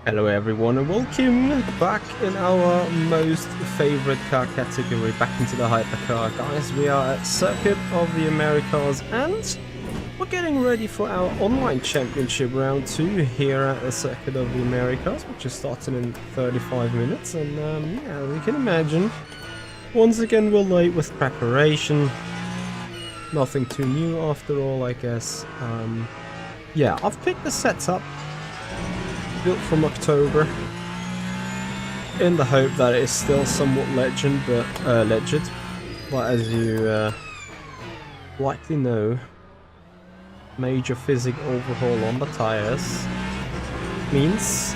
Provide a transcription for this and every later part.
Hello everyone and welcome back in our most favorite car category, back into the hypercar. Guys, we are at Circuit of the Americas and we're getting ready for our online championship round 2 here at the Circuit of the Americas, which is starting in 35 minutes. And yeah, as you can imagine, once again we're late with preparation. Nothing too new after all, I guess. Yeah, I've picked the setup built from October in the hope that it is still somewhat legend, but as you likely know, major physics overhaul on the tires means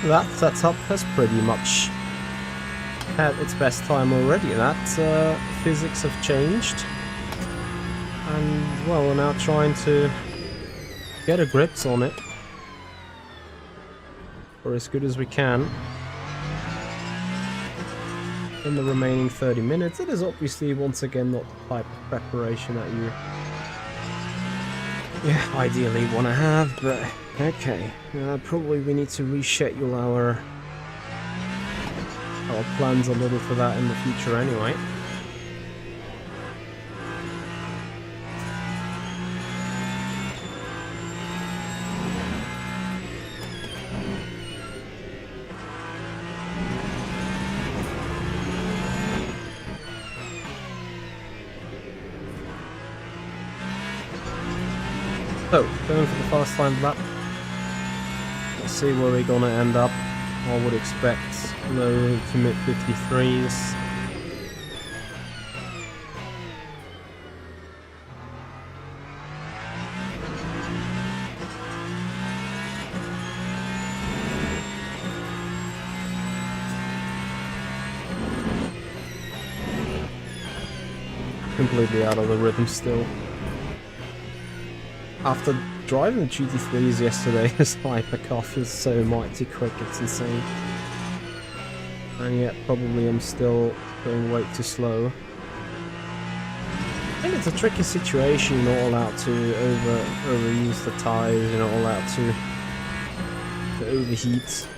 that setup has pretty much had its best time already. That physics have changed, and well, we're now trying to get a grips on it for as good as we can in the remaining 30 minutes. It is obviously once again not the type of preparation that you ideally want to have, but okay, probably we need to reschedule our plans a little for that in the future anyway. So, going for the fast time lap. Let's see where we're gonna end up. I would expect low to mid 53s. Completely out of the rhythm still. After driving the GT3s yesterday, this hypercar feels so mighty quick, it's insane. And yet, probably I'm still going way too slow. I think it's a tricky situation. You're not allowed to overuse the tires, you're not allowed to overheat.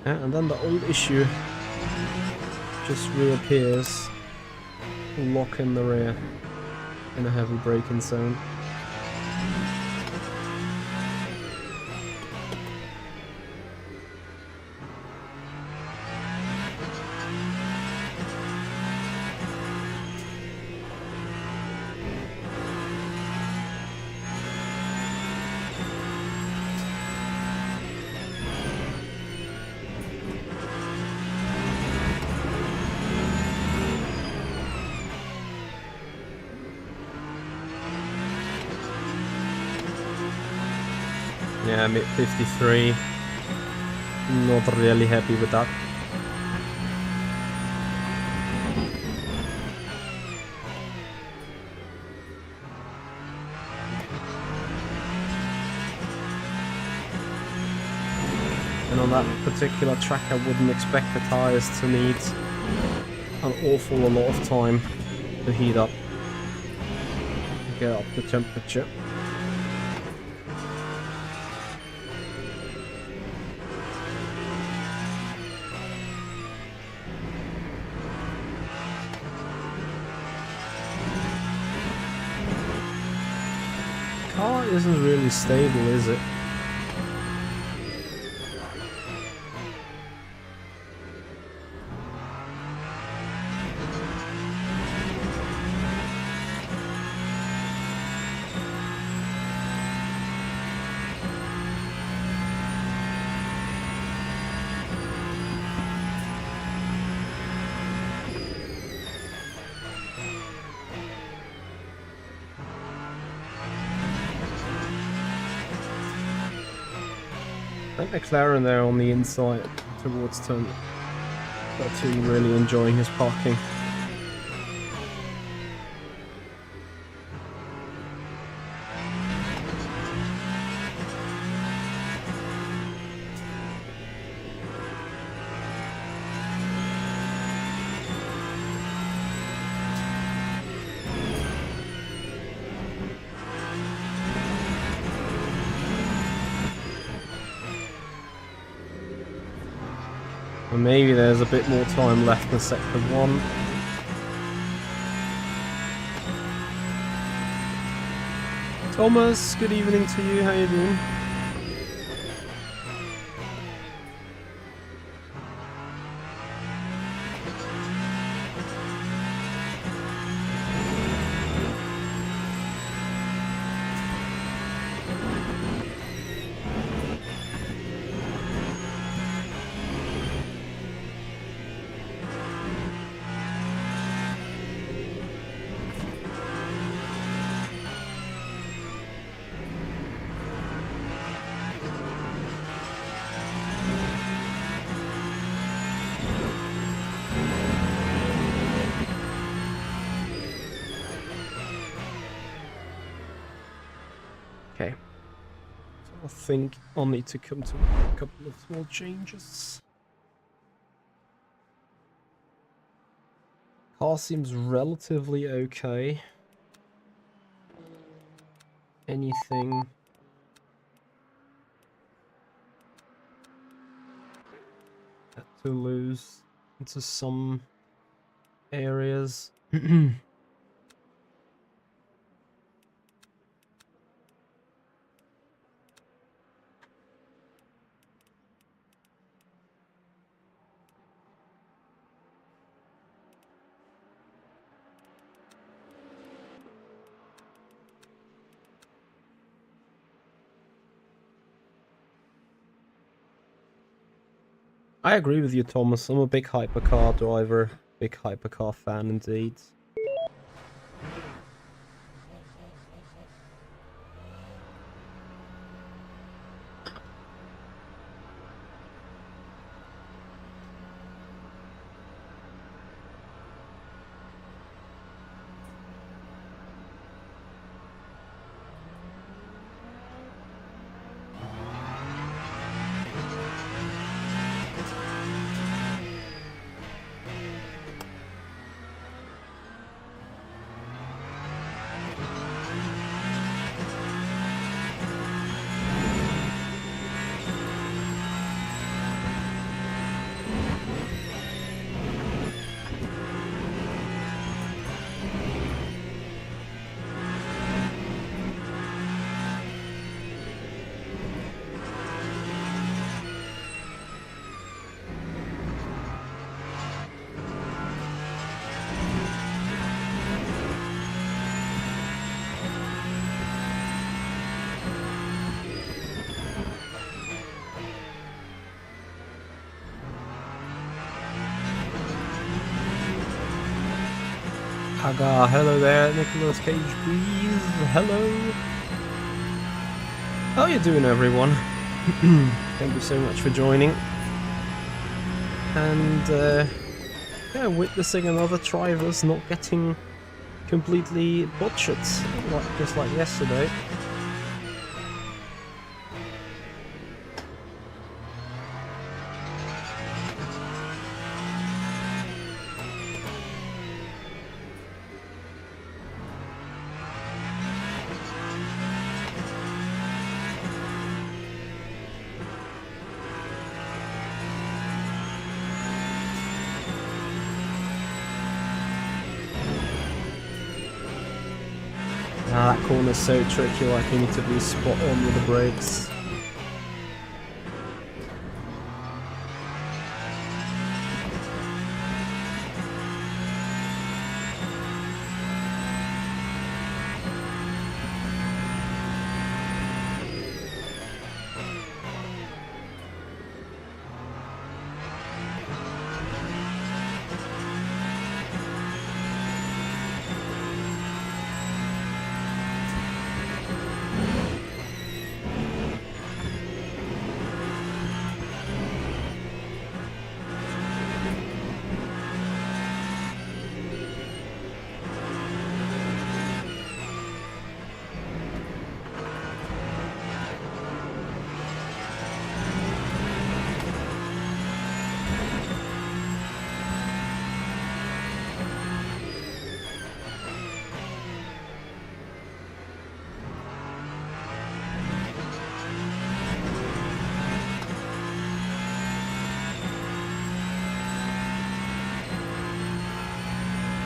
And then the old issue just reappears. Lock in the rear in a heavy braking zone. Yeah, mid 53. Not really happy with that. And on that particular track, I wouldn't expect the tires to need an awful lot of time to heat up, to get up the temperature. Car isn't really stable, is it? I think McLaren there on the inside towards turn 2 really enjoying his parking. Or maybe there's a bit more time left in Sector 1. Thomas, good evening to you. How you doing? Okay. So I think I'll need to come to a couple of small changes. Car seems relatively okay. Anything to lose into some areas. I agree with you, Thomas. I'm a big hypercar driver, big hypercar fan indeed. Haga, hello there, Nicholas Cage Breeze, hello. How you doing, everyone? Thank you so much for joining. And yeah, witnessing another Trivers not getting completely butchered, just like yesterday. That corner's so tricky, like you need to be spot on with the brakes.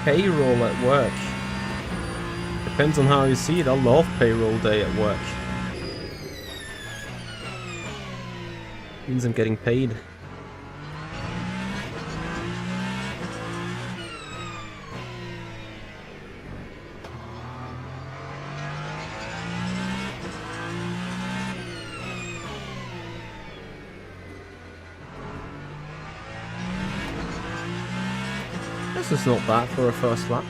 payroll at work. Depends on how you see it. I love payroll day at work. Means I'm getting paid. This is not bad for a first lap.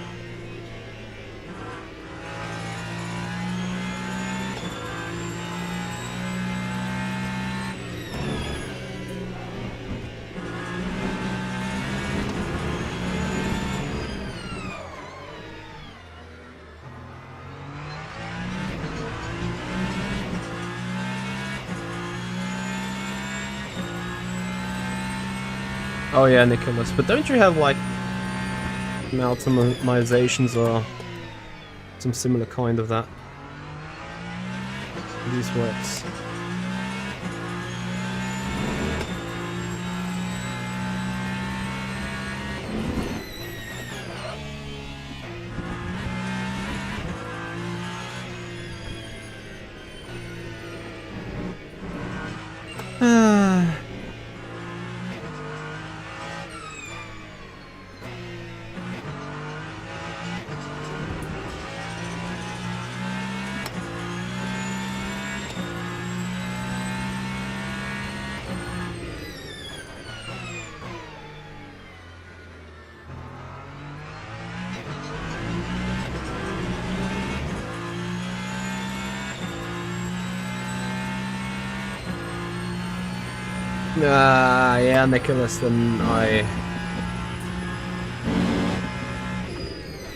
Oh yeah, Nicholas, but don't you have like optimizations or some similar kind of that? These works. Yeah, Nicholas, then I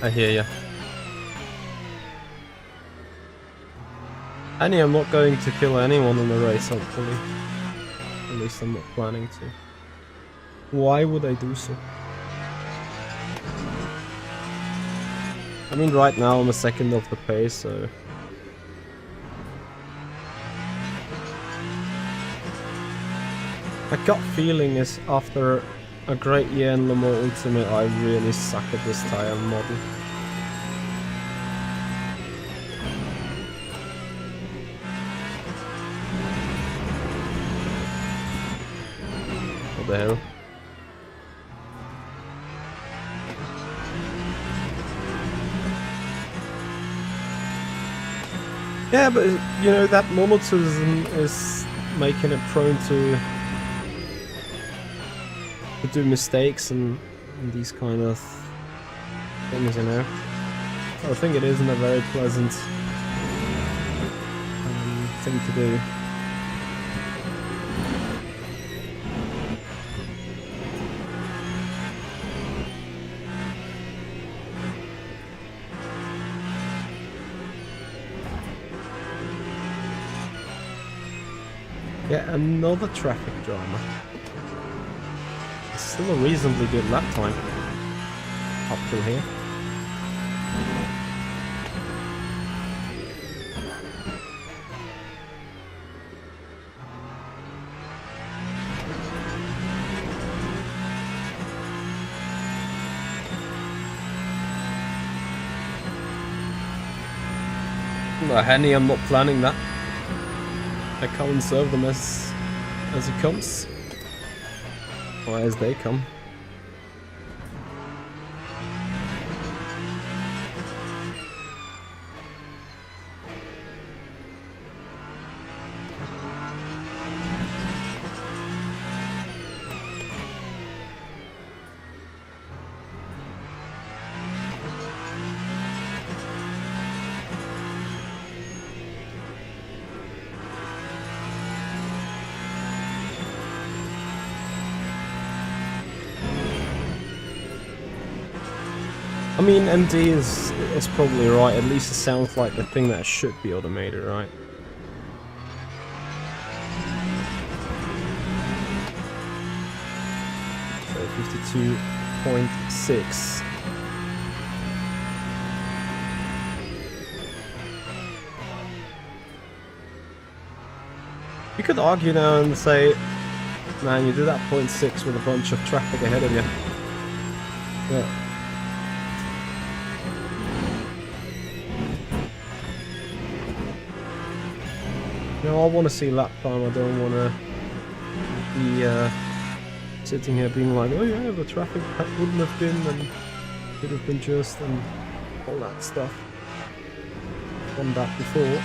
hear ya. Annie, I'm not going to kill anyone in the race, hopefully. At least I'm not planning to. Why would I do so? I mean, right now I'm a second off the pace, so... My gut feeling is after a great year in Le Mans Ultimate, I really suck at this tyre model. What the hell? Yeah, but you know, that monotonism is making it prone to do mistakes and these kind of things, you know. So I think it isn't a very pleasant thing to do. Yeah, another traffic drama. Still a reasonably good lap time up till here. No, Henny, I'm not planning that. I come and serve them as it comes. Or as they come. I mean, MD is probably right. At least it sounds like the thing that should be automated, right? So 52.6. You could argue now and say, man, you did that 0.6 with a bunch of traffic ahead of you. Yeah. You know, I want to see lap time. I don't want to be sitting here being like, oh yeah, the traffic wouldn't have been and could have been just and all that stuff. Done that before.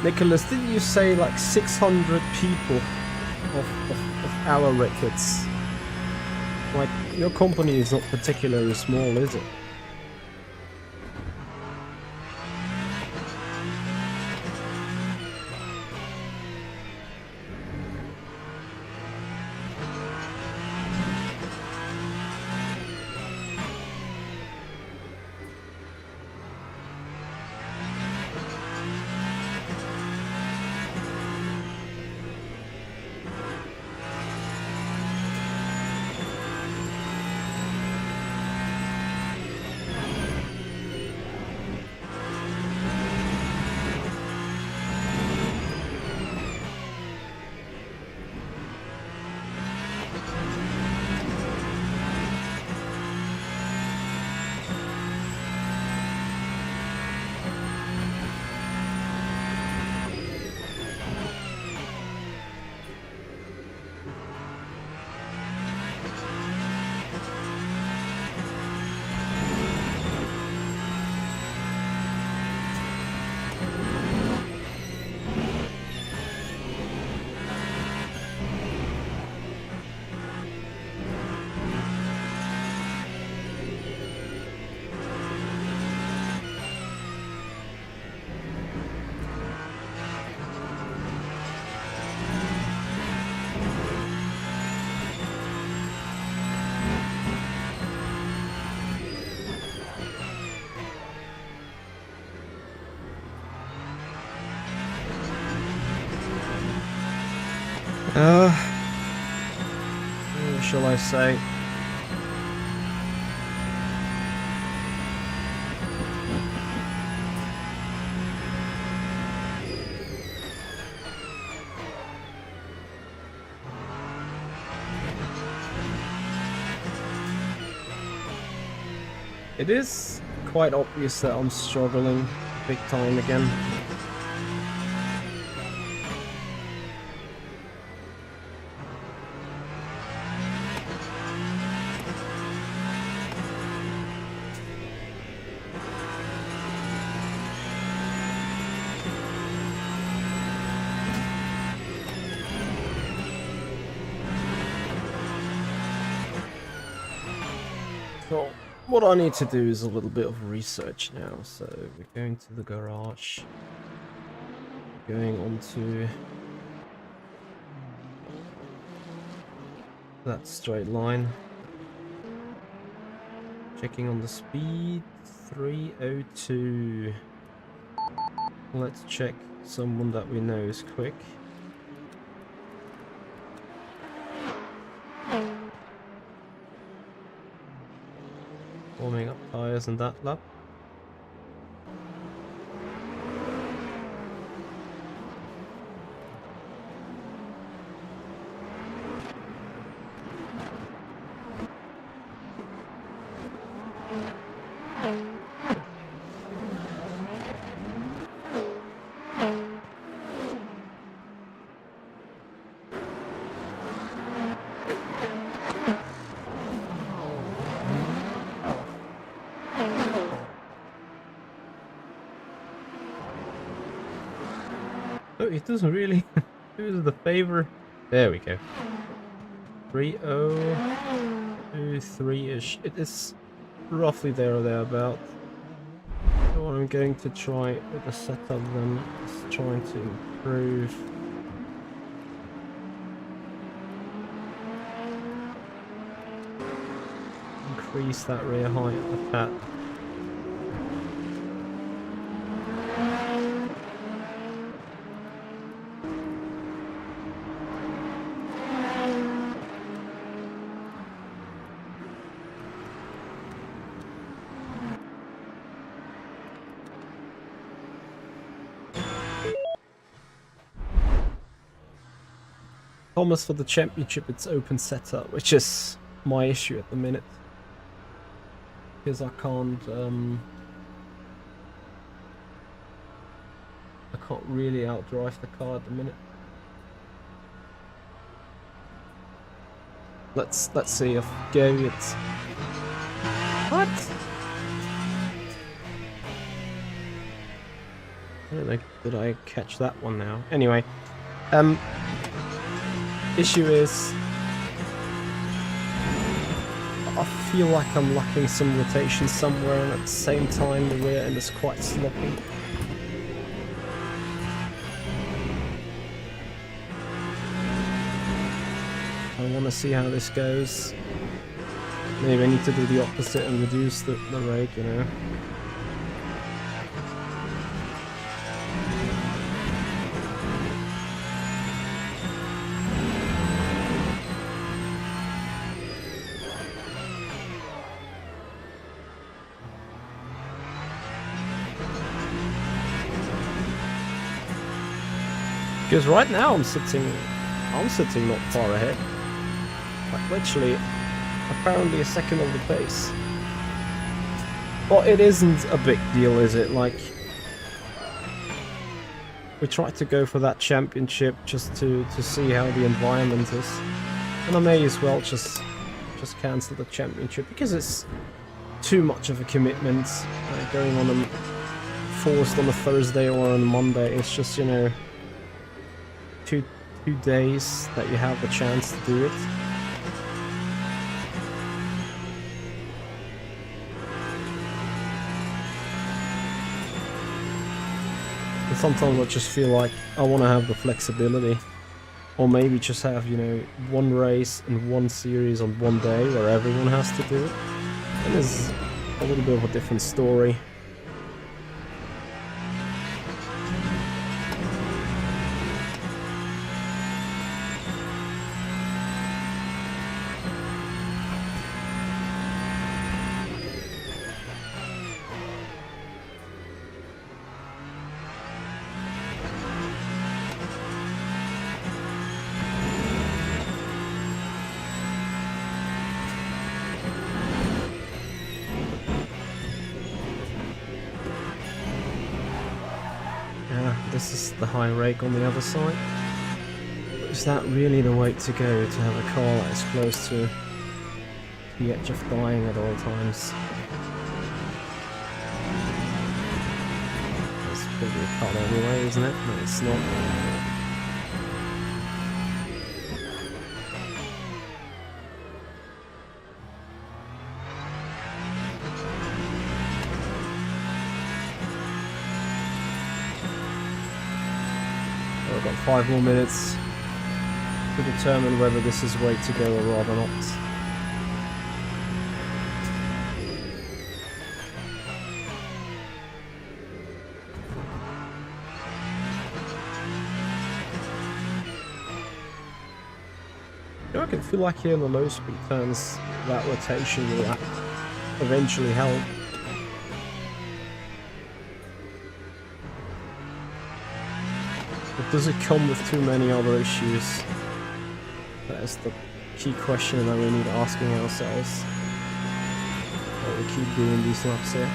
Nicholas, didn't you say like 600 people of our records? Like, your company is not particularly small, is it? What shall I say? It is quite obvious that I'm struggling big time again. So what I need to do is a little bit of research now. So we're going to the garage, going on to that straight line, checking on the speed, 302. Let's check someone that we know is quick. Warming up tires in that lap. Oh, it doesn't really do us the favor. There we go. 3023-ish. It is roughly there or thereabout. So what I'm going to try with the setup then is trying to improve increase that rear height of that. Almost for the championship, it's open setup, which is my issue at the minute. Because I can't really outdrive the car at the minute. Let's see if go it's what? I don't know, did I catch that one now? Anyway, issue is I feel like I'm lacking some rotation somewhere, and at the same time the rear end is quite sloppy. I want to see how this goes. Maybe I need to do the opposite and reduce the rate, you know. Because right now I'm sitting not far ahead. Like literally, apparently a second of the pace. Well, it isn't a big deal, is it? Like, we tried to go for that championship just to see how the environment is, and I may as well just cancel the championship because it's too much of a commitment. Going on a forced on a Thursday or on a Monday, it's just, you know, two days that you have the chance to do it. And sometimes I just feel like I want to have the flexibility, or maybe just have, you know, one race and one series on one day where everyone has to do it. And it's a little bit of a different story. This is the high rake on the other side. Is that really the way to go, to have a car that is close to the edge of dying at all times? That's probably a cut anyway, isn't it? No, it's not. I've got 5 more minutes to determine whether this is way to go or rather not. You know, I can feel like here in the low speed turns that rotation will eventually help. But does it come with too many other issues? That is the key question that we need asking ourselves while we keep doing these laps here.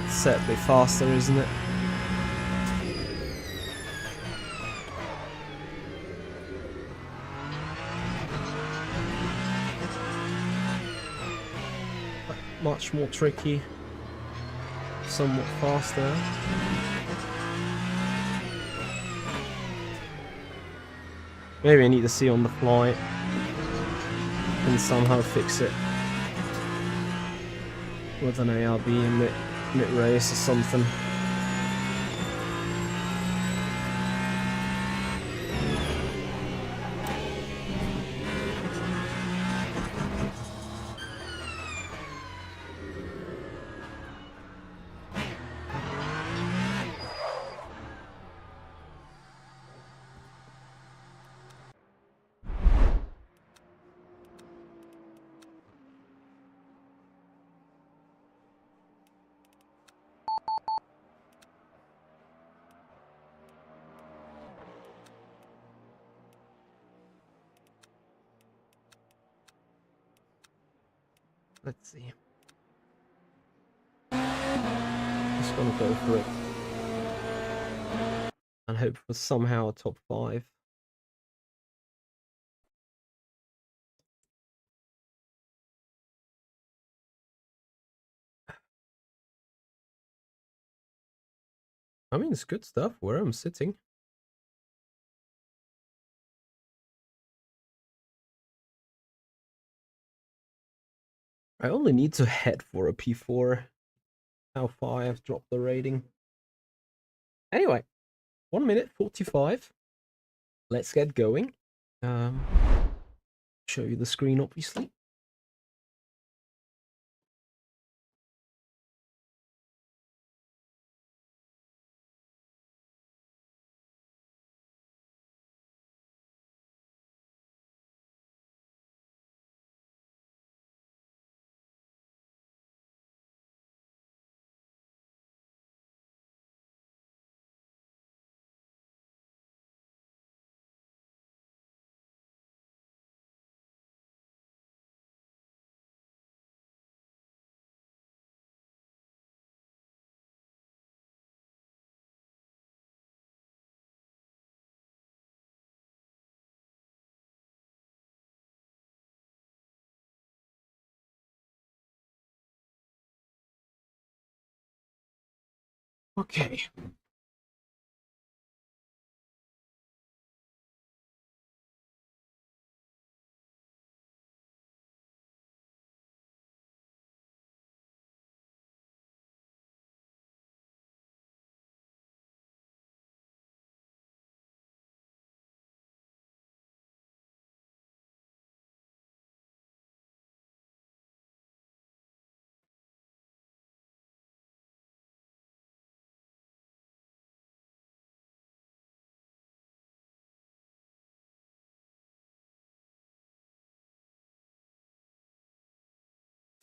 Certainly faster, isn't it? Much more tricky. Somewhat faster. Maybe I need to see on the fly and somehow fix it with an ARB in mid-race or something. Let's see. Just gonna go for it and hope for somehow a top 5. I mean, it's good stuff where I'm sitting. I only need to head for a P4. How far I've dropped the rating. Anyway, 1 minute 45. Let's get going. Show you the screen, obviously. Okay.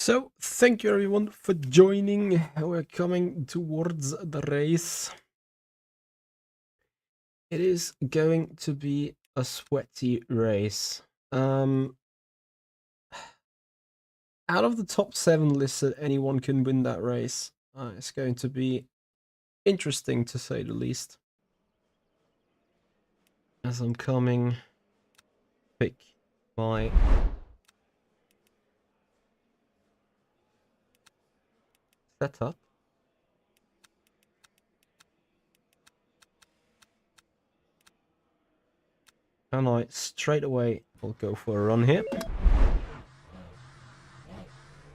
So, thank you everyone for joining. We're coming towards the race. It is going to be a sweaty race. Out of the top 7 listed, anyone can win that race. It's going to be interesting to say the least. As I'm coming, pick my setup. And I straight away will go for a run here.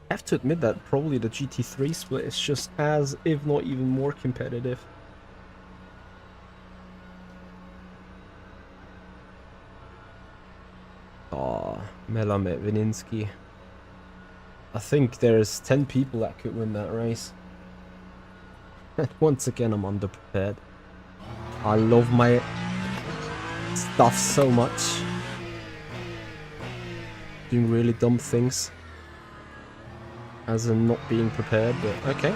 I have to admit that probably the GT3 split is just as, if not even more competitive. Ah, Melamed Vininsky. I think there's 10 people that could win that race. Once again, I'm underprepared. I love my stuff so much. Doing really dumb things. As in not being prepared, but okay.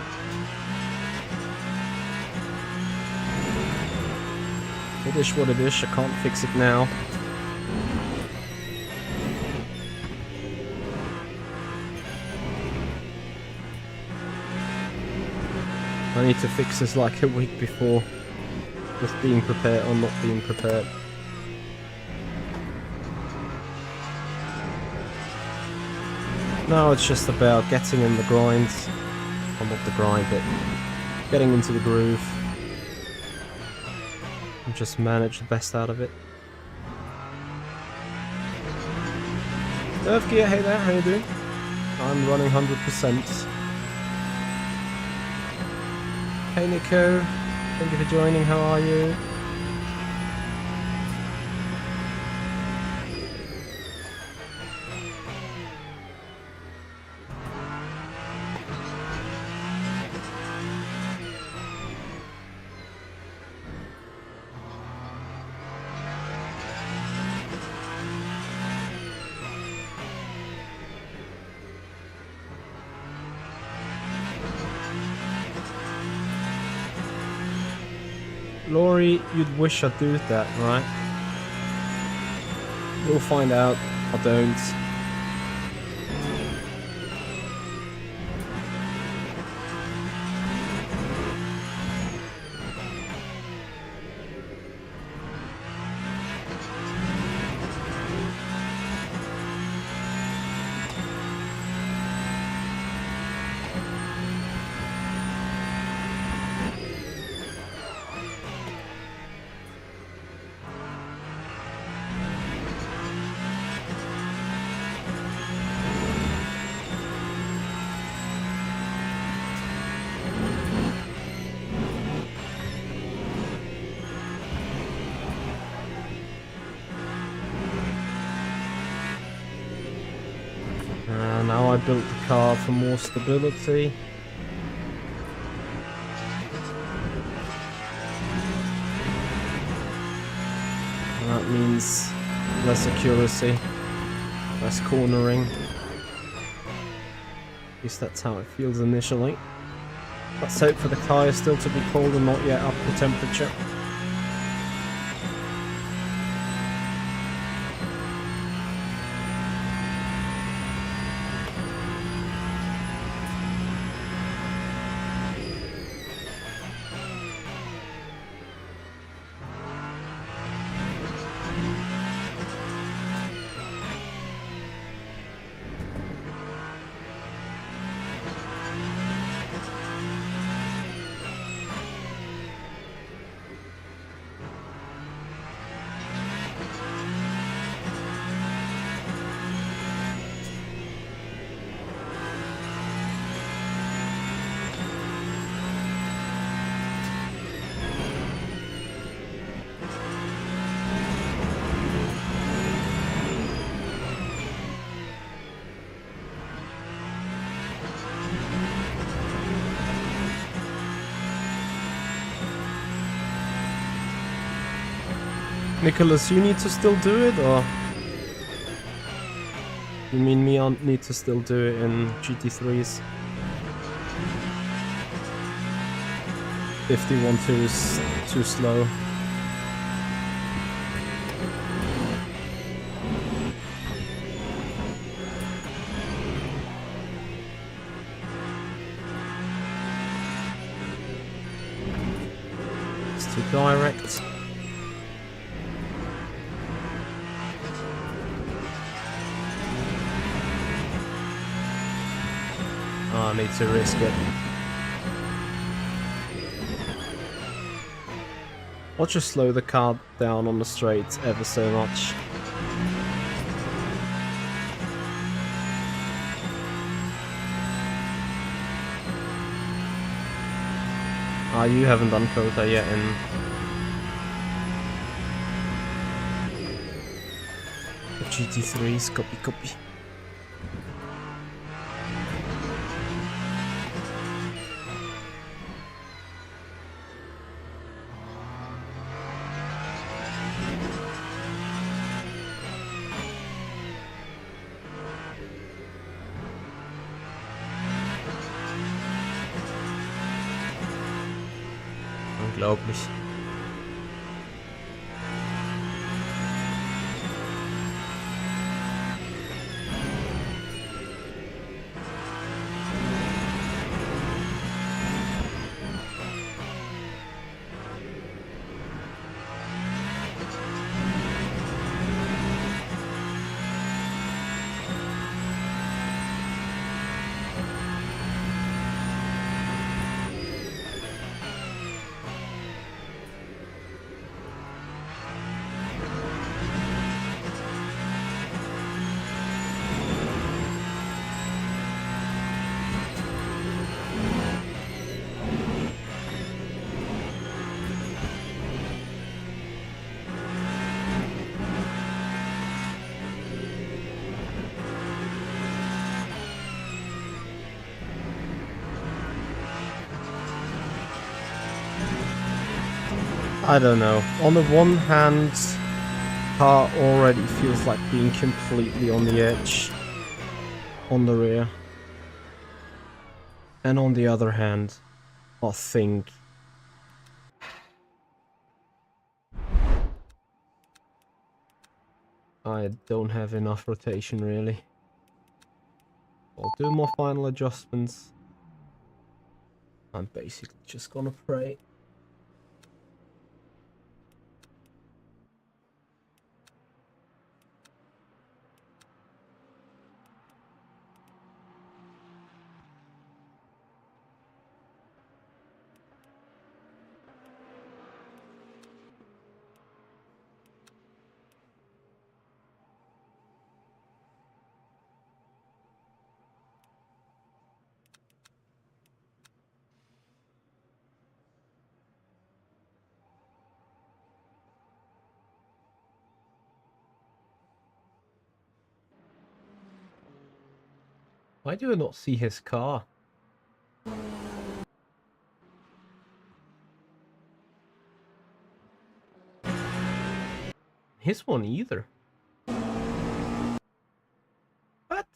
It is what it is, I can't fix it now. I need to fix this like a week before, with being prepared or not being prepared. Now it's just about getting in the grind, or not the grind, but getting into the groove, and just manage the best out of it. Nerve Gear, hey there, how you doing? I'm running 100%. Hey Nico, thank you for joining, how are you? Laurie, you'd wish I'd do that, right? You'll find out. I don't. Now I built the car for more stability. And that means less accuracy, less cornering. At least that's how it feels initially. Let's hope for the tyres still to be cold and not yet up to temperature. Nicholas, you need to still do it, or you mean me need to still do it in GT3s? 51.2 is too slow. It's too direct. I need to risk it. I'll just slow the car down on the straight ever so much. Ah, you haven't done COTA yet in... the GT3s, copy. Unglaublich. I don't know. On the one hand, car already feels like being completely on the edge on the rear. And on the other hand, I think I don't have enough rotation really. I'll do my final adjustments. I'm basically just gonna pray. Why do I not see his car? His one either. What?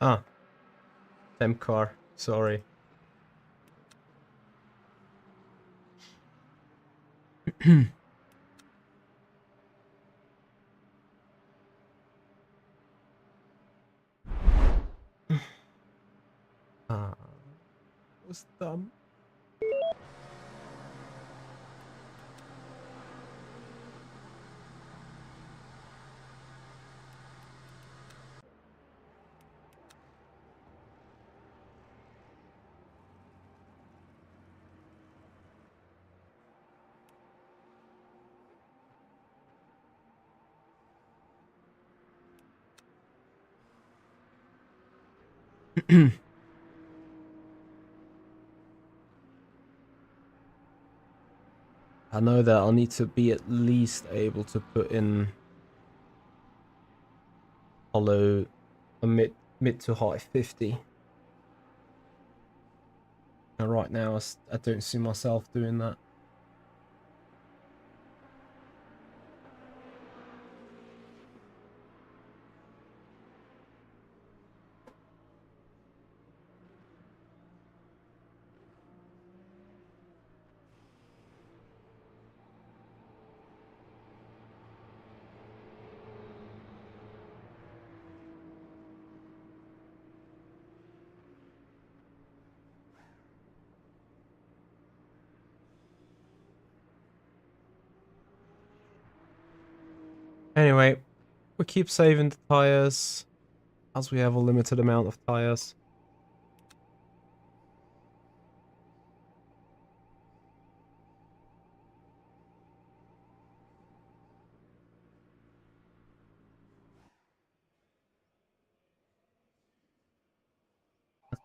Ah. Temp car. Sorry. Ah. Was dumb. I know that I'll need to be at least able to put in hollow a mid to high 50. And right now I don't see myself doing that. Anyway, we keep saving the tires as we have a limited amount of tires.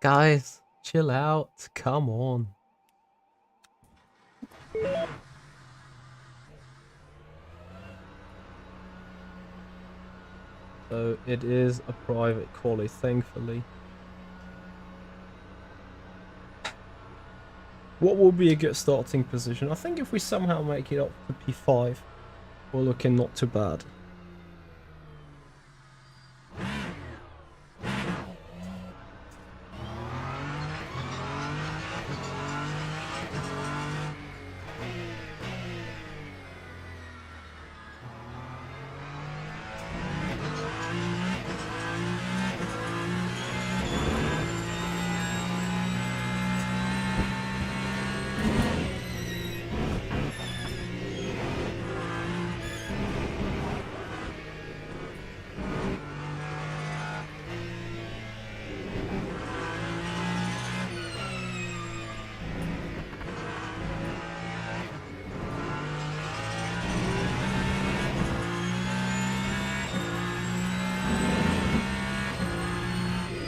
Guys, chill out. Come on. So it is a private quali, thankfully. What will be a good starting position? I think if we somehow make it up to P5, we're looking not too bad.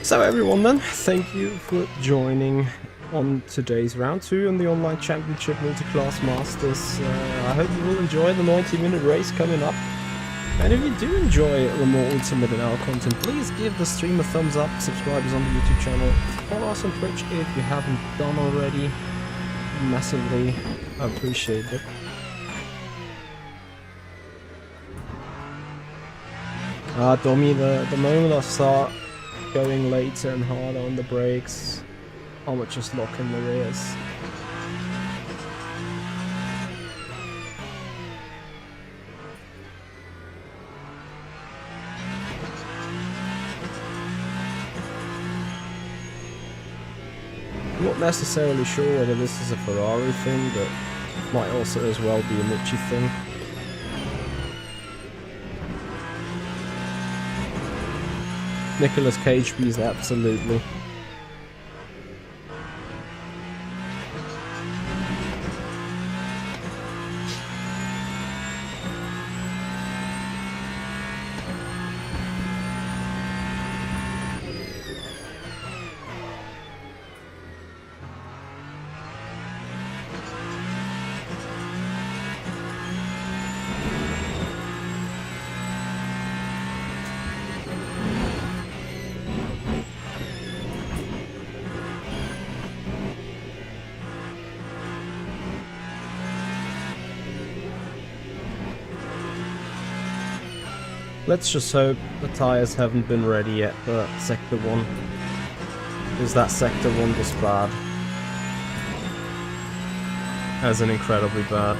So everyone then, thank you for joining on today's round 2 on the online championship Multiclass Masters. I hope you will enjoy the 90-minute race coming up. And if you do enjoy Remote Ultimate and our content, please give the stream a thumbs up, subscribe us on the YouTube channel, follow us on Twitch if you haven't done already. Massively appreciate it. Domi, the moment I start going later and harder on the brakes, I would just lock in the rears. I'm not necessarily sure whether this is a Ferrari thing, but might also as well be a Michi thing. Nicolas Cage bees, absolutely. Let's just hope the tyres haven't been ready yet for Sector 1. Because that Sector 1 was bad. As in incredibly bad.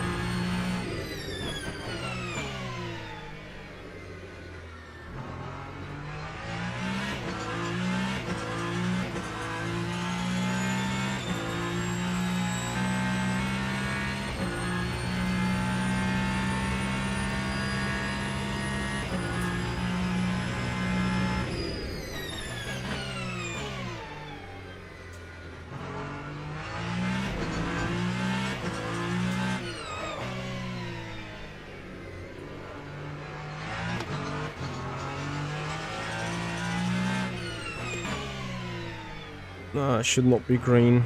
It should not be green.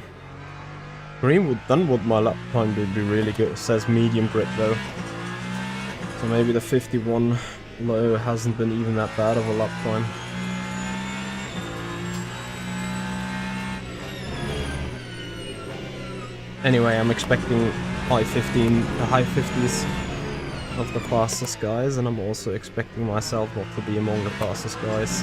Green would, then would my lap time would be really good. It says medium grip though. So maybe the 51 low hasn't been even that bad of a lap time. Anyway, I'm expecting high 50s of the fastest guys, and I'm also expecting myself not to be among the fastest guys.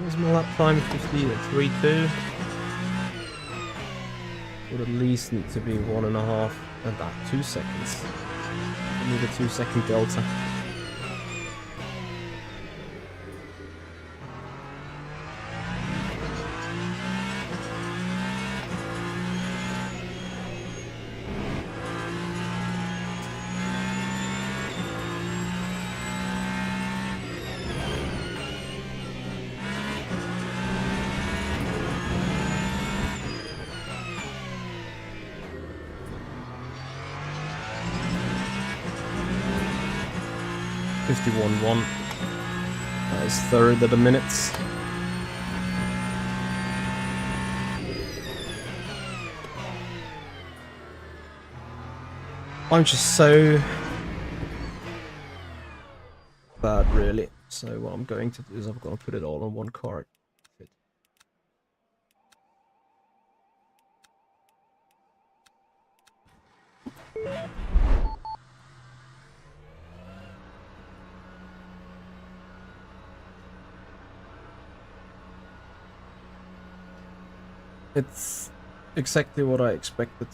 What's my lap time? 53.2. Would at least need to be 1.5 and that 2 seconds. I need a 2-second delta. .51.1. That is third at a minute. I'm just so bad, really. So what I'm going to do is I'm going to put it all on one card. It's exactly what I expected.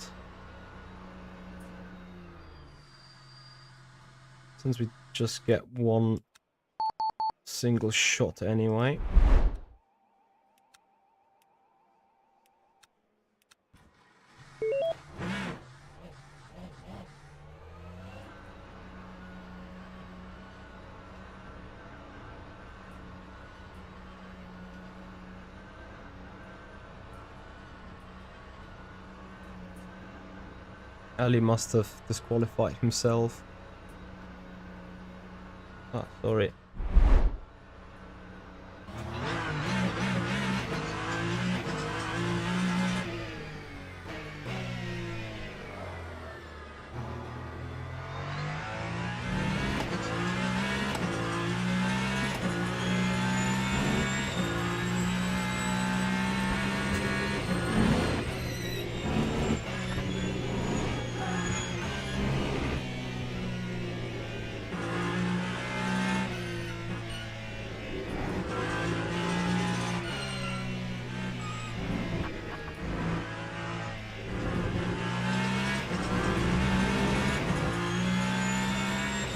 Since we just get one single shot anyway. Ali must have disqualified himself. Ah, sorry.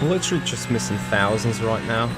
I'm literally just missing thousands right now.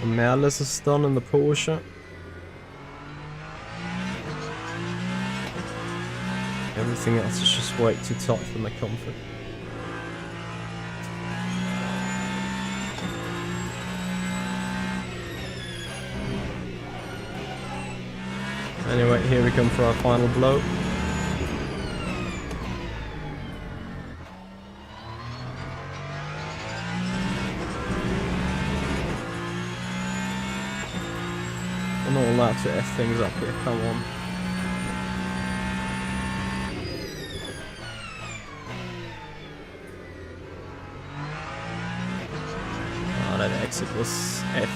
Merles is done in the Porsche. Everything else is just way too tight for my comfort. Anyway, here we come for our final blow. I'm not allowed to F things up here, come on. Oh, that exit was F'd.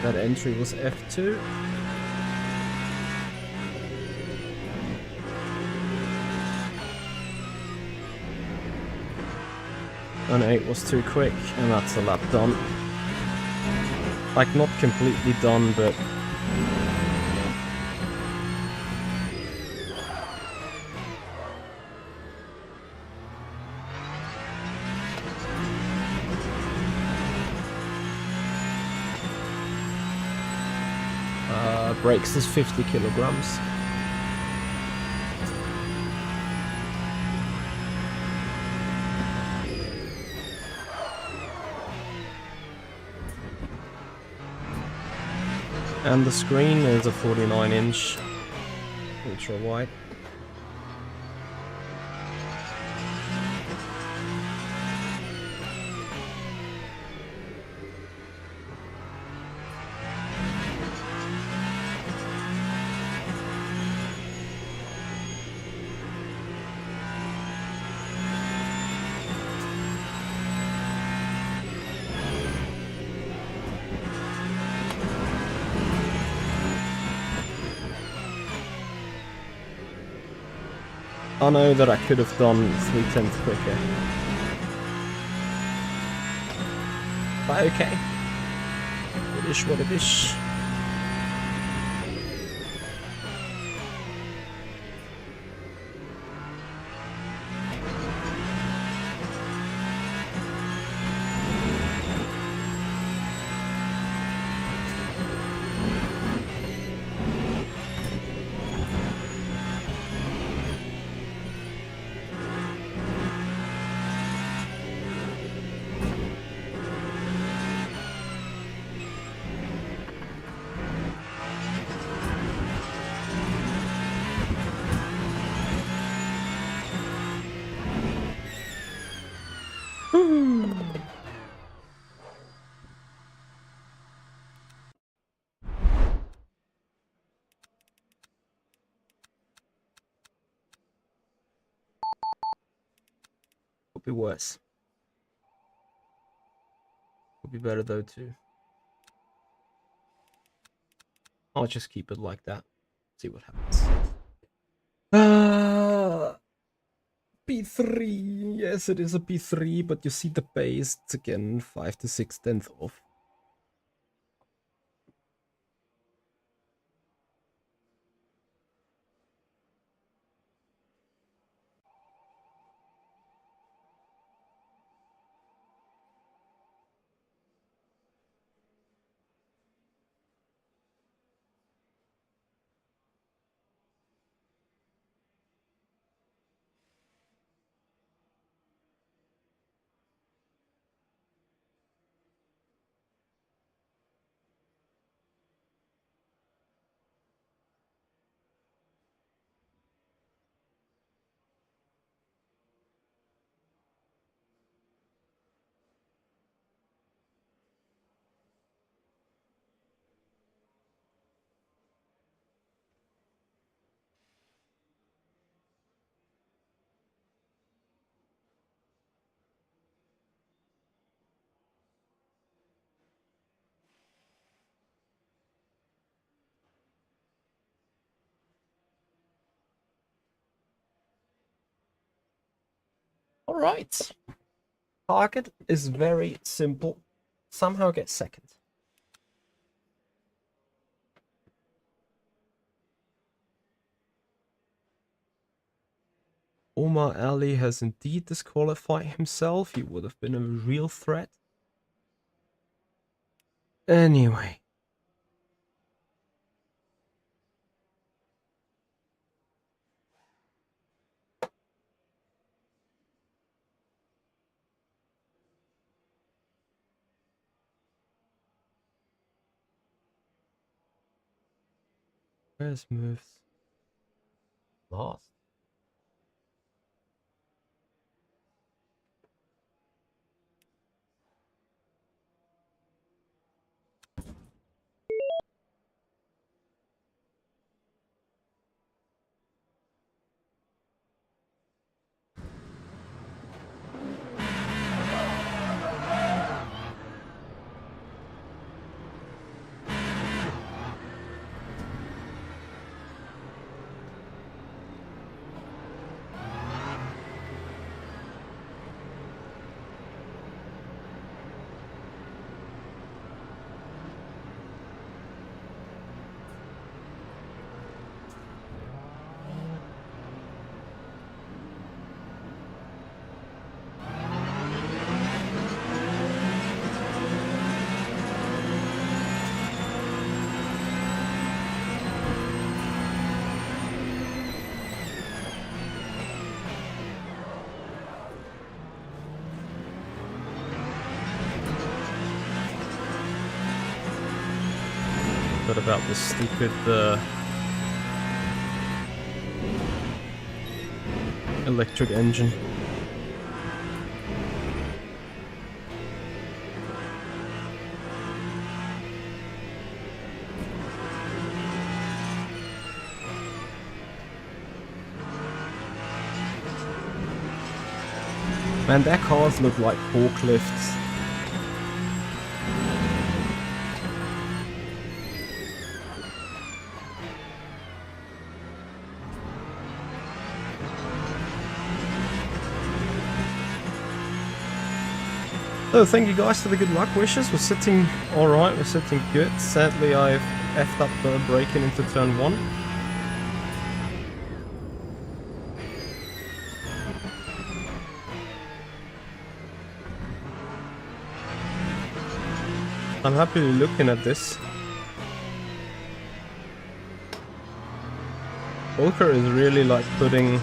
That entry was F2. And 8 was too quick, and that's a lap done. Like, not completely done, but... brakes is 50 kilograms. And the screen is a 49-inch ultra wide. I know that I could have done 3/10 quicker. But okay. It is what it is. Could be worse. Could be better though too. I'll just keep it like that. See what happens. P3. Yes, it is a P3, but you see the base. It's again 5 to 6 tenths off. Alright. Target is very simple. Somehow get second. Omar Ali has indeed disqualified himself. He would have been a real threat. Anyway. Where's moves? Last. What about this stupid electric engine? Man, their cars look like forklifts. So thank you guys for the good luck wishes. We're sitting alright, we're sitting good. Sadly I've effed up the braking into turn 1. I'm happily looking at this. Volker is really like putting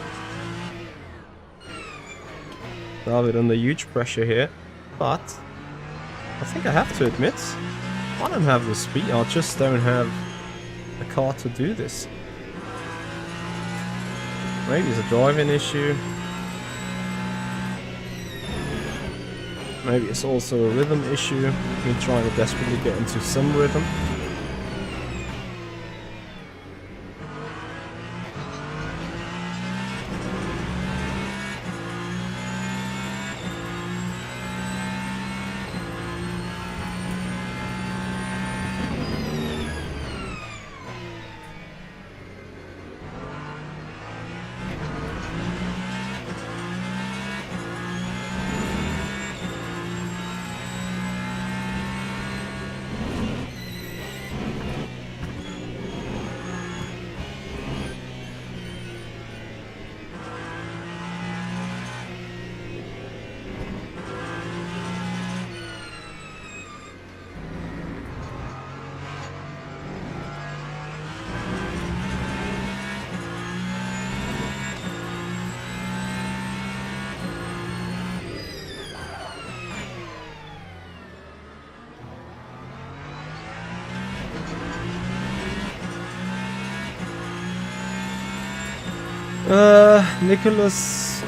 David under huge pressure here. But I think I have to admit, I don't have the speed, I just don't have a car to do this. Maybe it's a driving issue. Maybe it's also a rhythm issue, me trying to desperately get into some rhythm. Nicholas,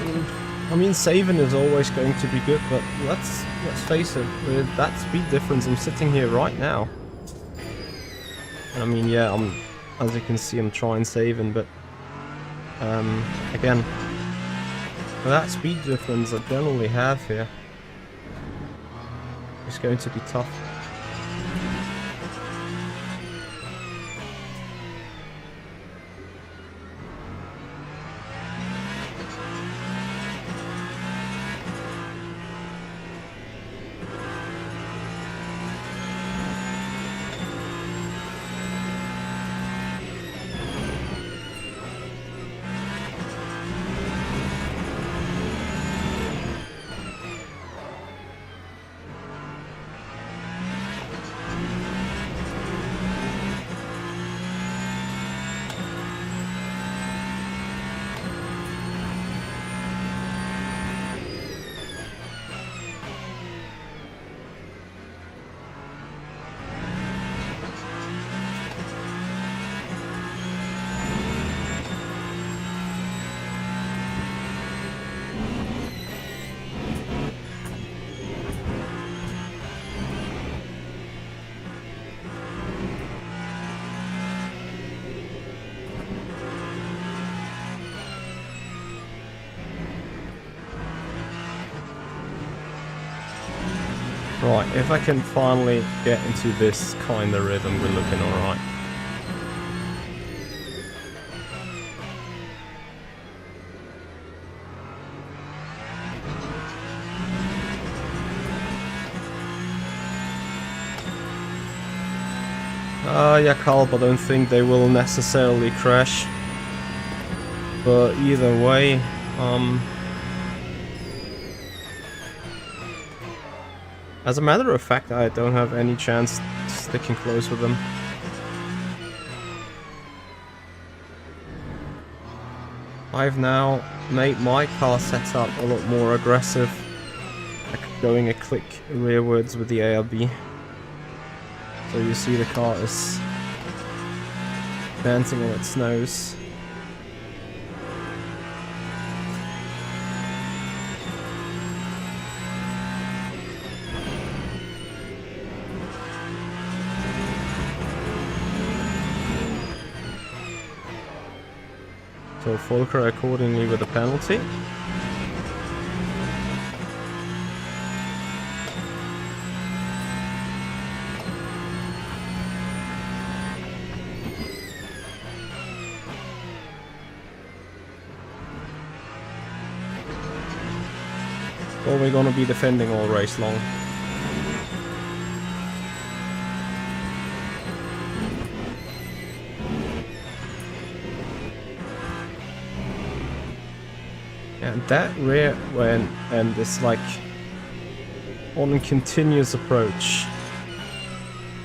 I mean, saving is always going to be good, but let's face it, with that speed difference, I'm sitting here right now. And I mean, yeah, as you can see, I'm trying saving, but again, with that speed difference I generally have here, it's going to be tough. Right, if I can finally get into this kind of rhythm, we're looking alright. Yeah, Carl, I don't think they will necessarily crash. But either way, as a matter of fact, I don't have any chance sticking close with them. I've now made my car setup a lot more aggressive, like going a click rearwards with the ARB. So you see the car is dancing on its nose. So Volker accordingly with a penalty. Or we're gonna be defending all race long. And that rear end is like on a continuous approach.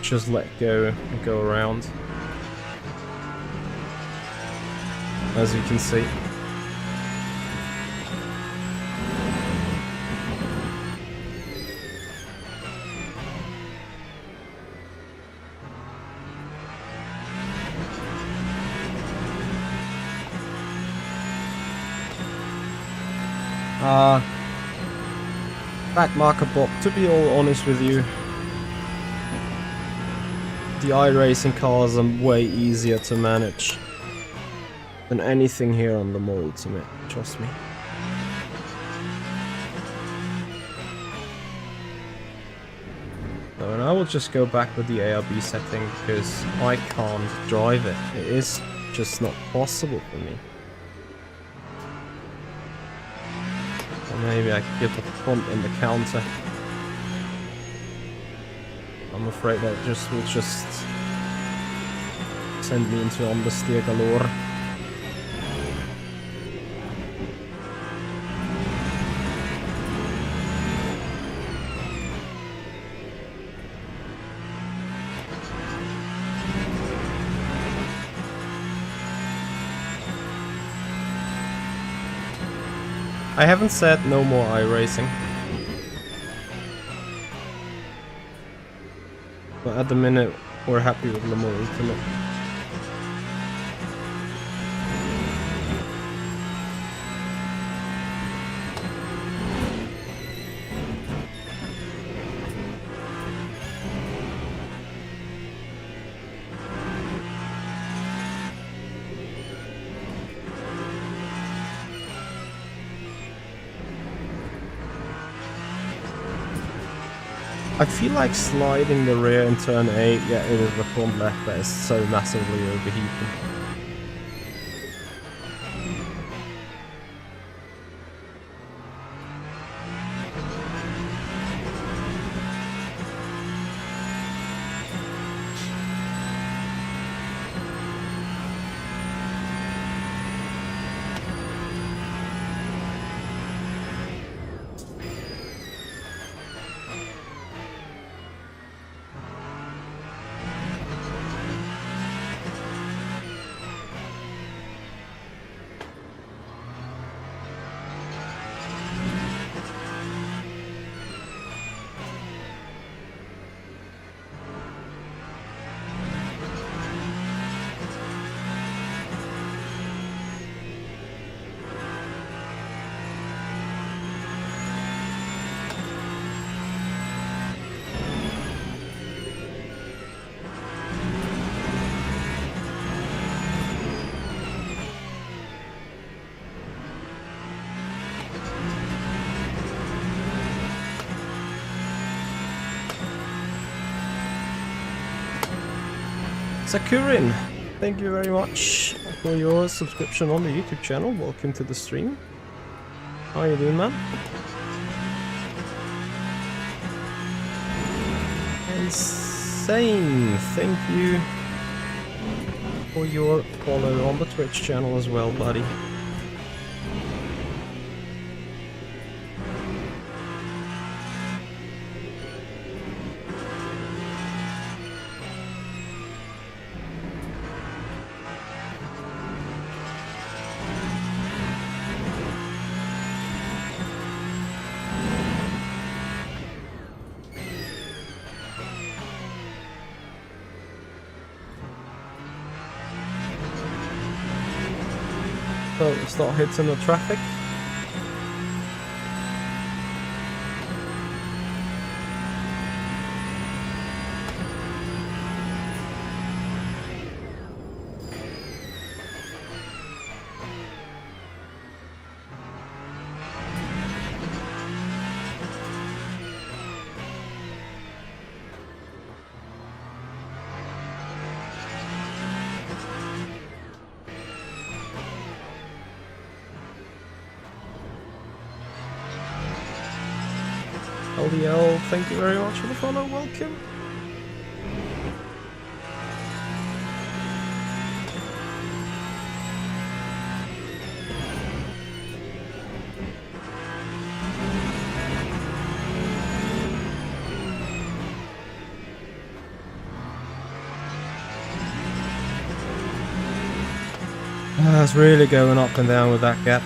Just let go and go around. As you can see. Back marker Bob, to be all honest with you, the iRacing cars are way easier to manage than anything here on the Ultimate, trust me. So, and I will just go back with the ARB setting because I can't drive it. It is just not possible for me. Or maybe I could get the front and the counter. I'm afraid that will just send me into understeer galore. I haven't said no more iRacing. But at the minute, we're happy with Le Mans Ultimate. I feel like sliding the rear in turn 8, yeah, it is the front left that is so massively overheating. Sakurin, thank you very much for your subscription on the YouTube channel. Welcome to the stream. How are you doing, man? Insane, thank you for your follow on the Twitch channel as well, buddy. So start hitting the traffic. LDL, thank you very much for the follow, welcome. It's really going up and down with that gap.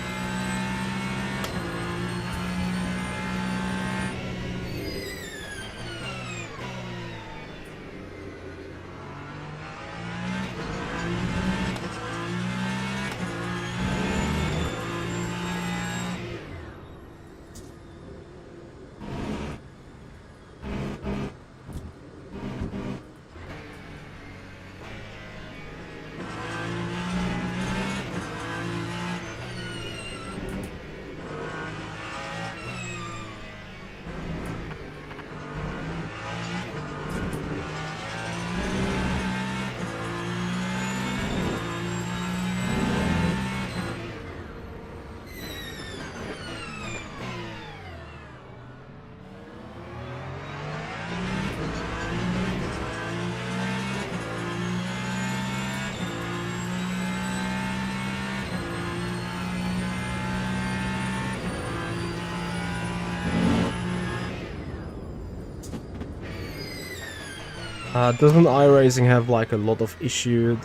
Doesn't iRacing have like a lot of issues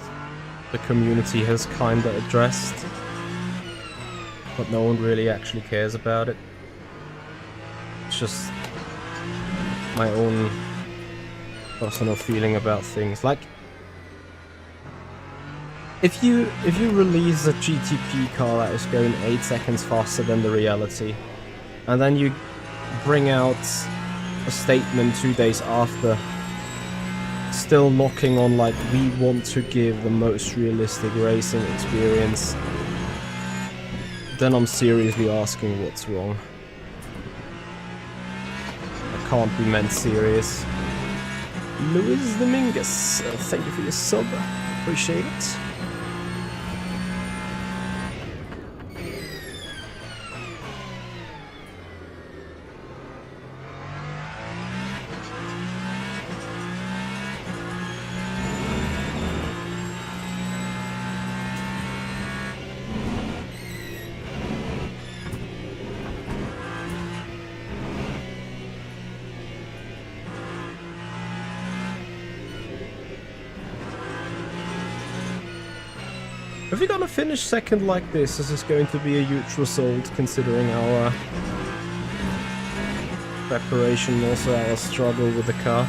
the community has kinda addressed, but no one really actually cares about it? It's just my own personal feeling about things. Like, if you release a GTP car that is going 8 seconds faster than the reality, and then you bring out a statement 2 days after, still knocking on like, we want to give the most realistic racing experience, then I'm seriously asking what's wrong. I can't be meant serious. Luis Dominguez, thank you for your sub, appreciate it. If you're gonna finish second like this is going to be a huge result considering our preparation, also our struggle with the car.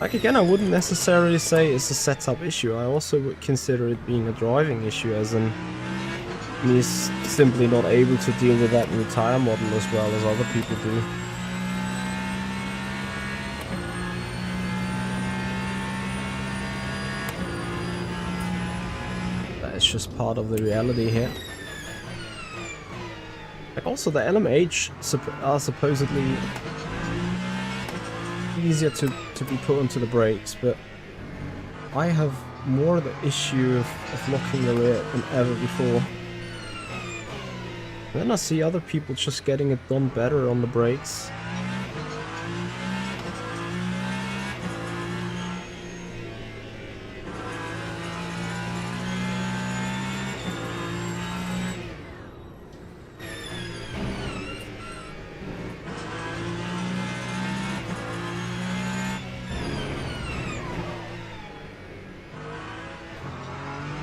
Like, again, I wouldn't necessarily say it's a setup issue. I also would consider it being a driving issue, as in me simply not able to deal with that new tire model as well as other people do. It's just part of the reality here. Like, also the LMH are supposedly easier to be put onto the brakes, but I have more the issue of locking the rear than ever before. And then I see other people just getting it done better on the brakes.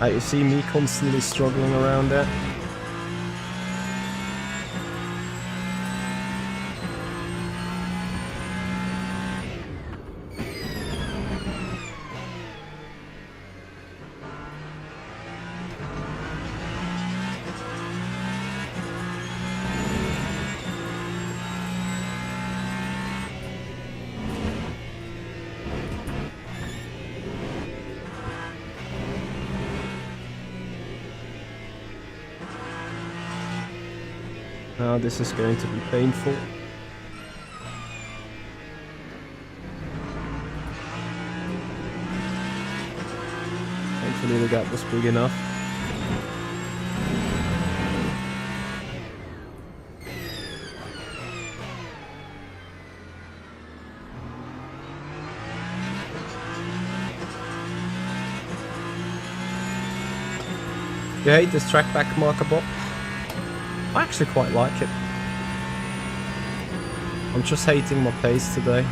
You see me constantly struggling around there. Now this is going to be painful. Thankfully the gap was big enough. You hate this track back marker bot? I actually quite like it. I'm just hating my pace today.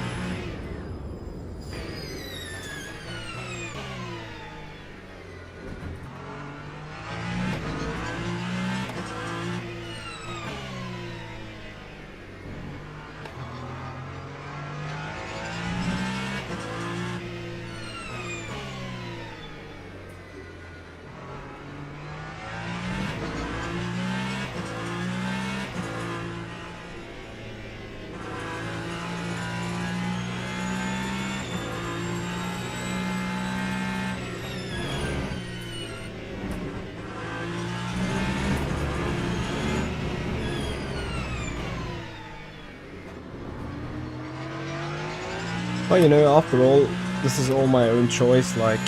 Well, you know, after all, this is all my own choice. Like,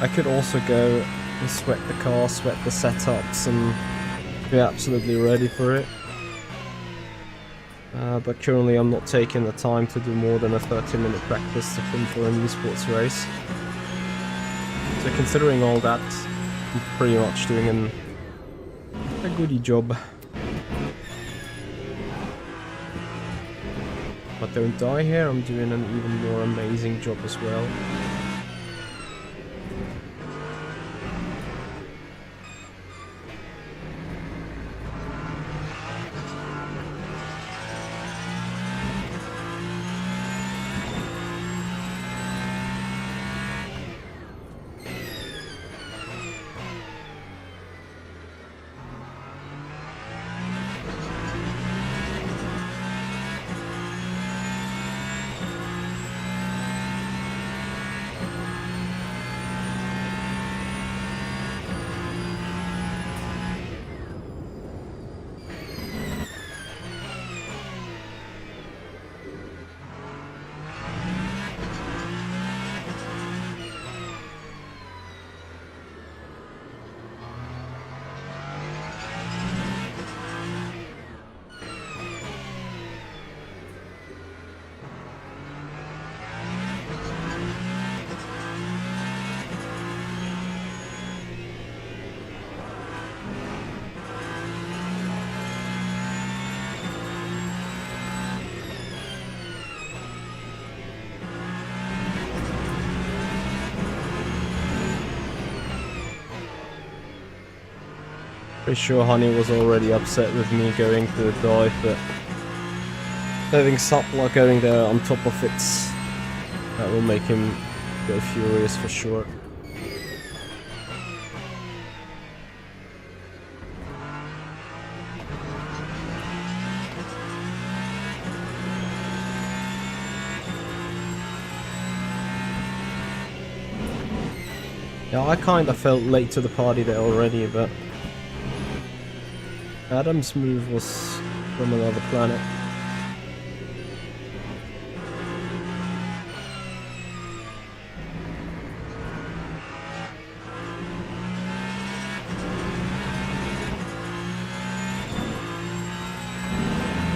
I could also go and sweat the car, sweat the setups, and be absolutely ready for it. But currently I'm not taking the time to do more than a 30-minute practice to come for an esports race. So considering all that, I'm pretty much doing a goodie job. If I don't die here, I'm doing an even more amazing job as well. Pretty sure Honey was already upset with me going to the dive, but having Suppler going there on top of it, that will make him go furious for sure. Yeah, I kinda felt late to the party there already, but Adam's move was from another planet.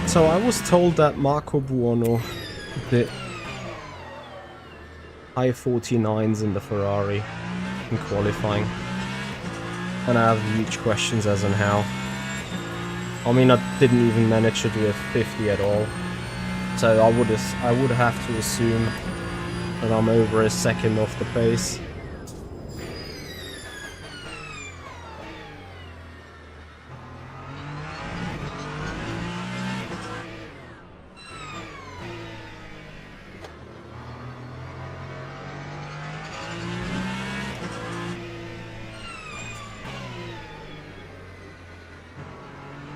So I was told that Marco Buono did high 49s in the Ferrari in qualifying, and I have huge questions as in how. I mean, I didn't even manage to do a 50 at all, so I would have to assume that I'm over a second off the pace.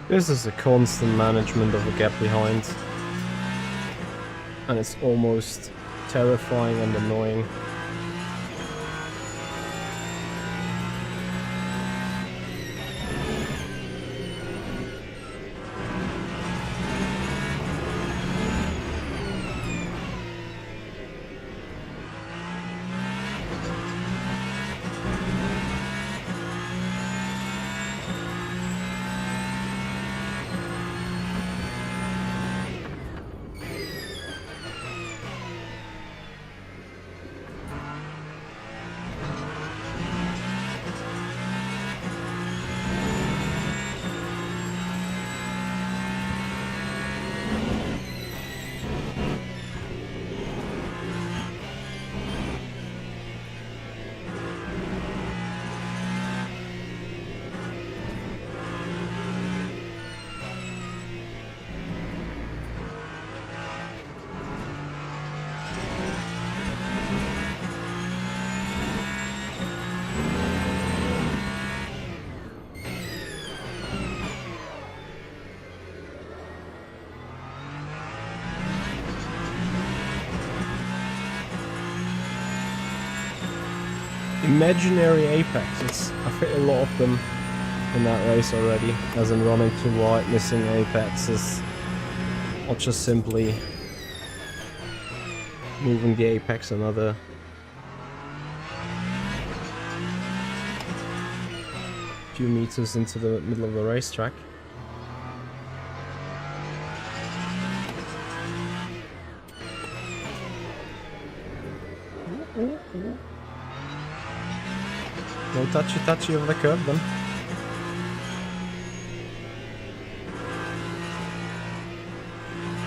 This is a constant management of a gap behind, and it's almost terrifying and annoying. Imaginary apexes. I've hit a lot of them in that race already, as in running too wide, missing apexes, or just simply moving the apex another few meters into the middle of the racetrack. No touchy over the curb then.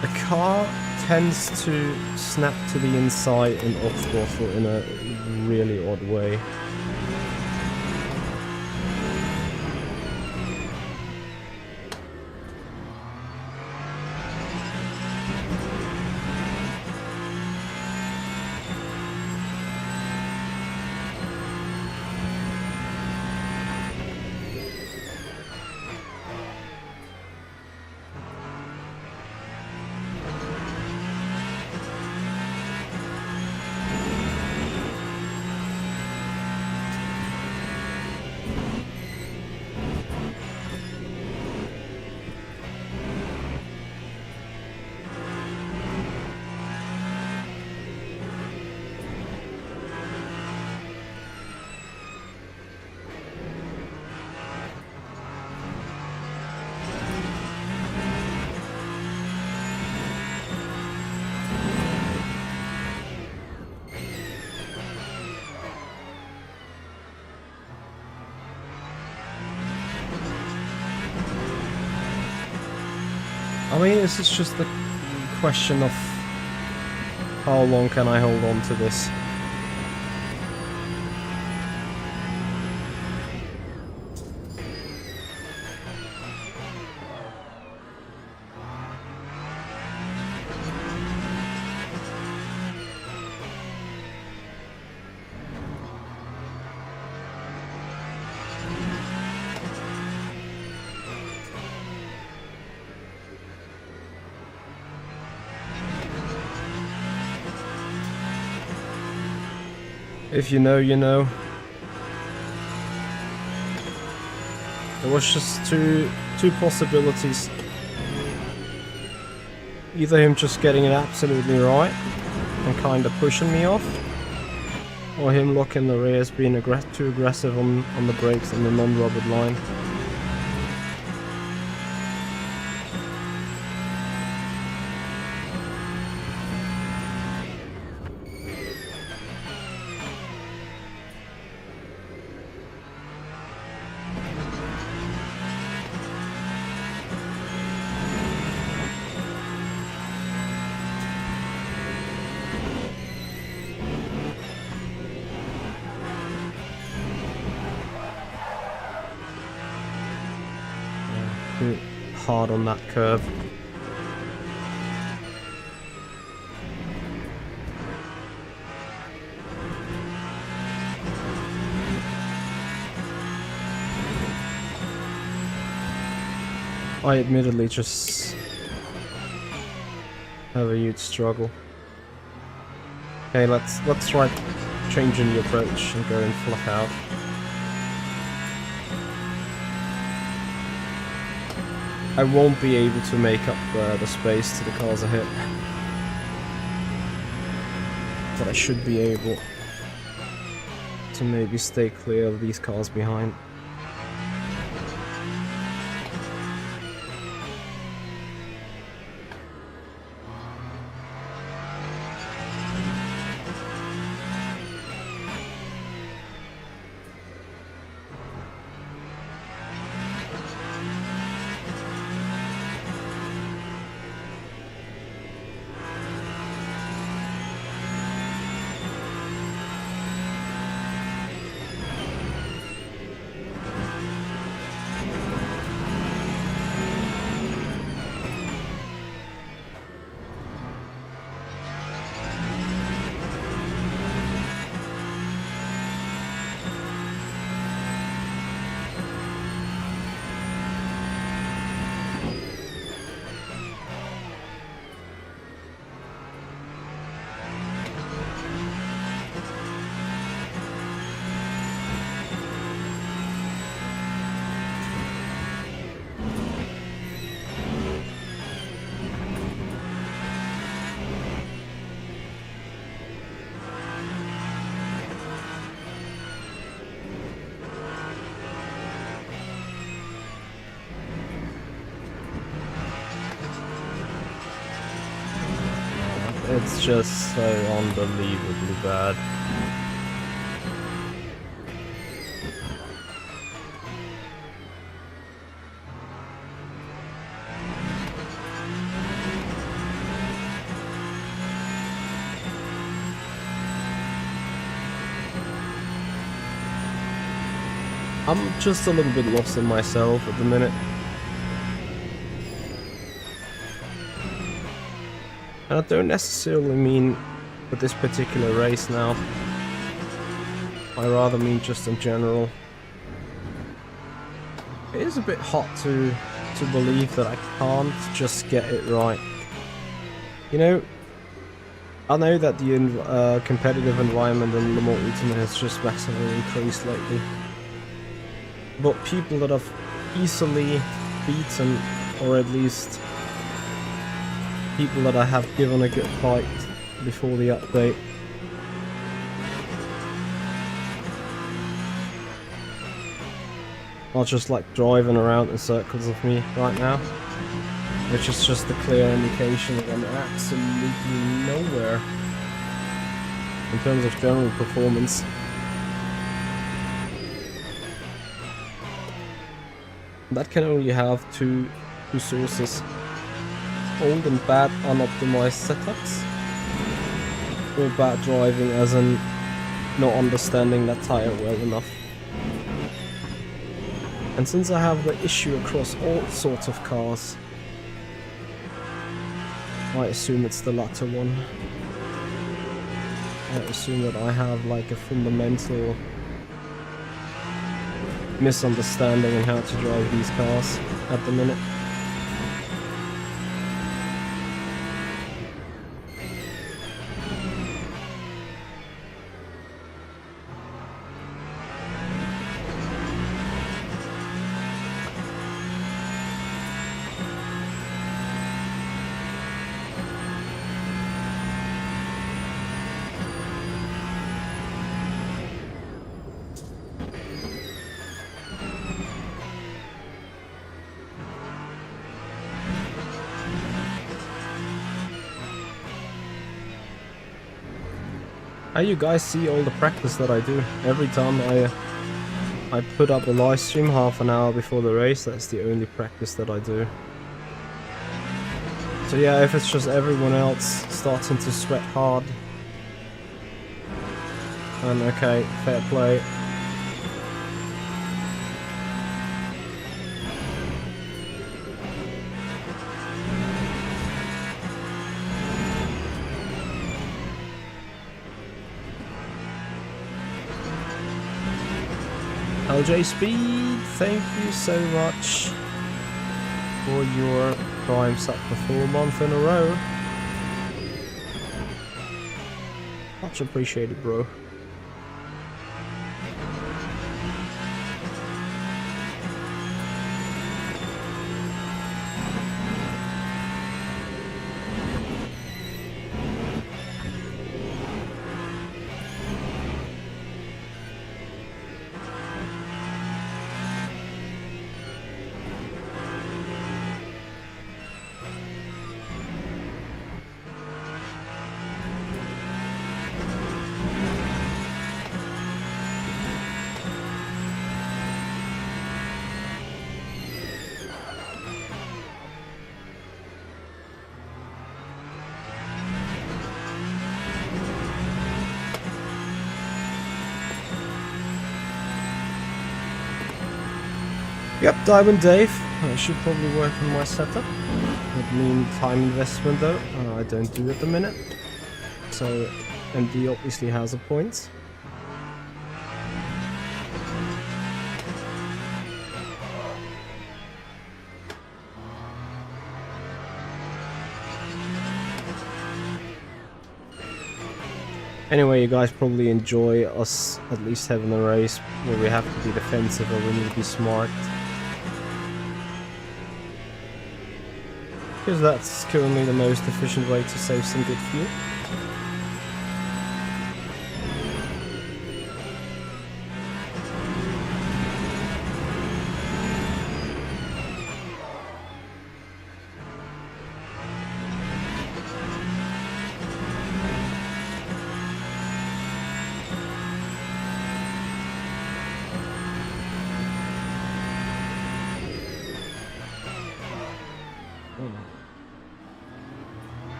The car tends to snap to the inside and off throttle in a really odd way. I mean, this is just the question of how long can I hold on to this. If you know, you know. There was just two possibilities. Either him just getting it absolutely right and kind of pushing me off, or him locking the rears, being too aggressive on the brakes and the non-rubbered line. Hard on that curve. I admittedly just have a huge struggle. Okay, let's try changing the approach and going flat out. I won't be able to make up the space to the cars ahead, but I should be able to maybe stay clear of these cars behind. It's just so unbelievably bad. I'm just a little bit lost in myself at the minute. And I don't necessarily mean with this particular race now. I rather mean just in general. It is a bit hot to believe that I can't just get it right. You know, I know that the competitive environment in Le Mans Ultimate has just massively increased lately. But people that I've easily beaten, or at least people that I have given a good fight before the update, are just like driving around in circles of me right now, which is just a clear indication that I'm absolutely nowhere in terms of general performance. That can only have two sources: old and bad unoptimized setups, or bad driving as in not understanding that tire well enough. And since I have the issue across all sorts of cars, I assume it's the latter one. I assume that I have like a fundamental misunderstanding in how to drive these cars at the minute. How you guys see all the practice that I do? Every time I put up a live stream half an hour before the race, that's the only practice that I do. So yeah, if it's just everyone else starting to sweat hard, then okay, fair play. LJ Speed, thank you so much for your Prime sub for 4 months in a row. Much appreciated, bro. Yep, Diamond Dave. I should probably work on my setup. Would mean time investment though. I don't do at the minute. So MD obviously has a point. Anyway, you guys probably enjoy us at least having a race where we have to be defensive or we need to be smart. Because that's currently the most efficient way to save some good fuel.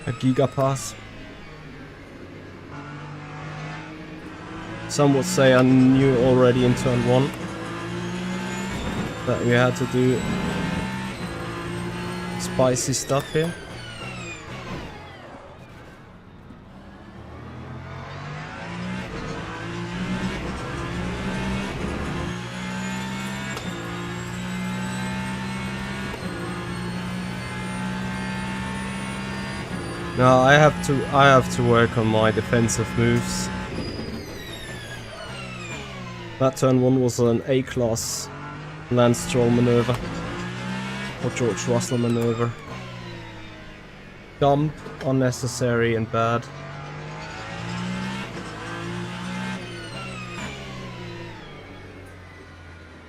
A giga pass. Some would say I knew already in turn 1 that we had to do spicy stuff here. No, I have to work on my defensive moves. That turn 1 was an A-class Lance Stroll maneuver. Or George Russell maneuver. Dumb, unnecessary and bad.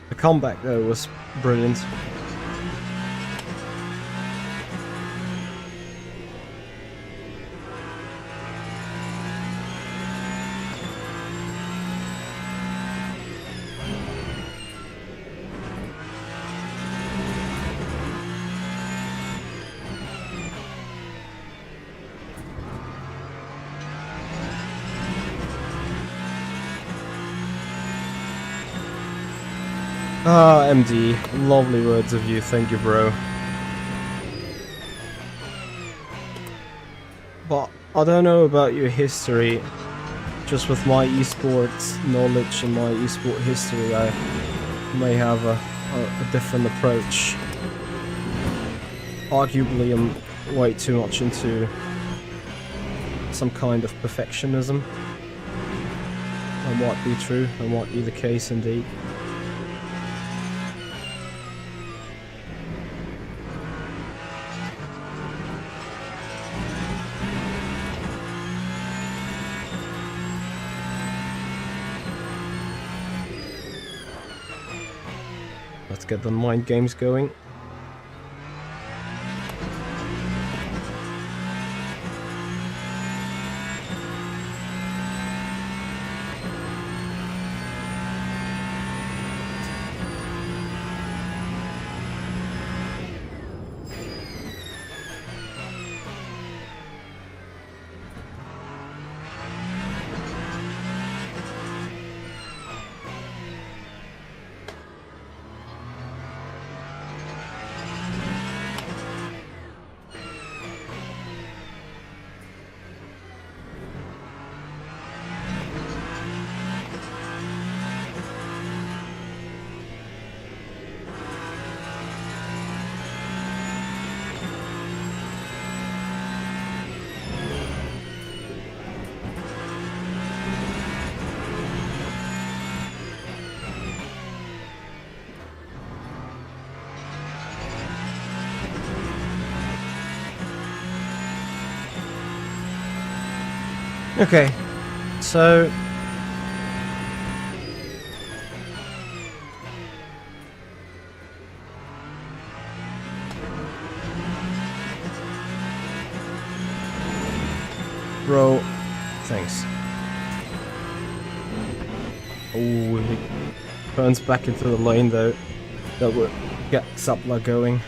The comeback though was brilliant. Ah, MD, lovely words of you, thank you, bro. But I don't know about your history. Just with my esports knowledge and my esport history, I may have a different approach. Arguably, I'm way too much into some kind of perfectionism. That might be true, that might be the case indeed. Let's get the mind games going. Okay, so bro, thanks. Oh, he turns back into the lane though. That would get Suppler going.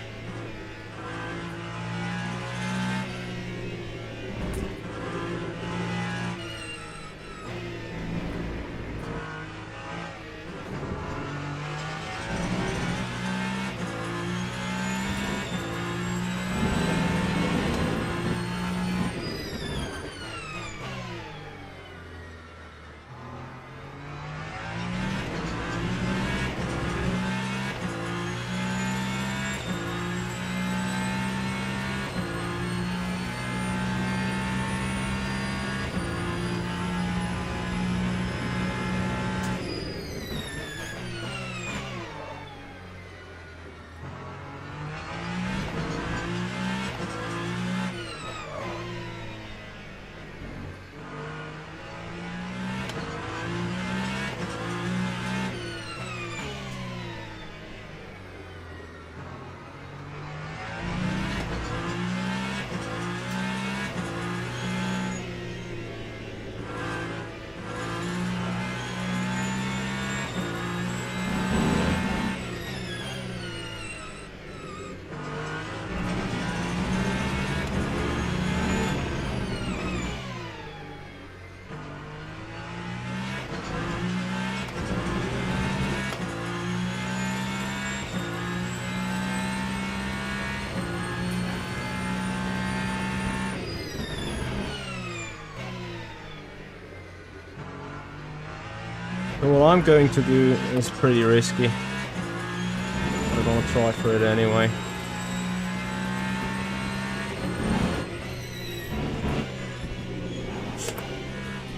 So what I'm going to do is pretty risky. I'm gonna try for it anyway.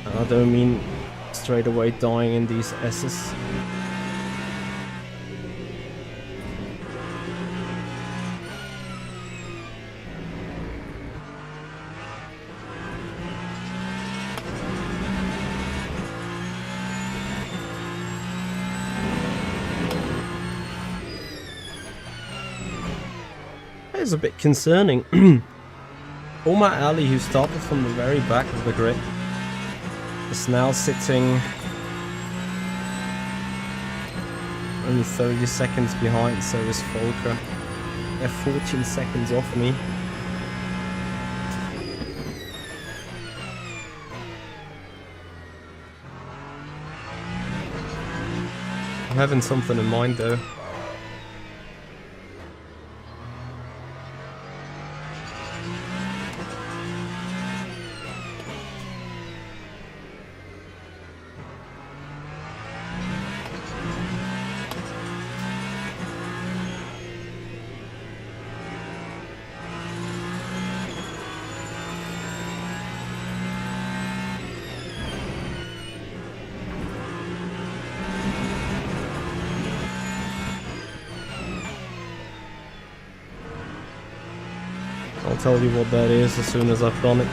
I don't mean straight away dying in these S's. It's a bit concerning. Omar Ali, who started from the very back of the grid, is now sitting only 30 seconds behind, so is Volker. They're 14 seconds off me. I'm having something in mind though. I'll tell you what that is as soon as I've done it.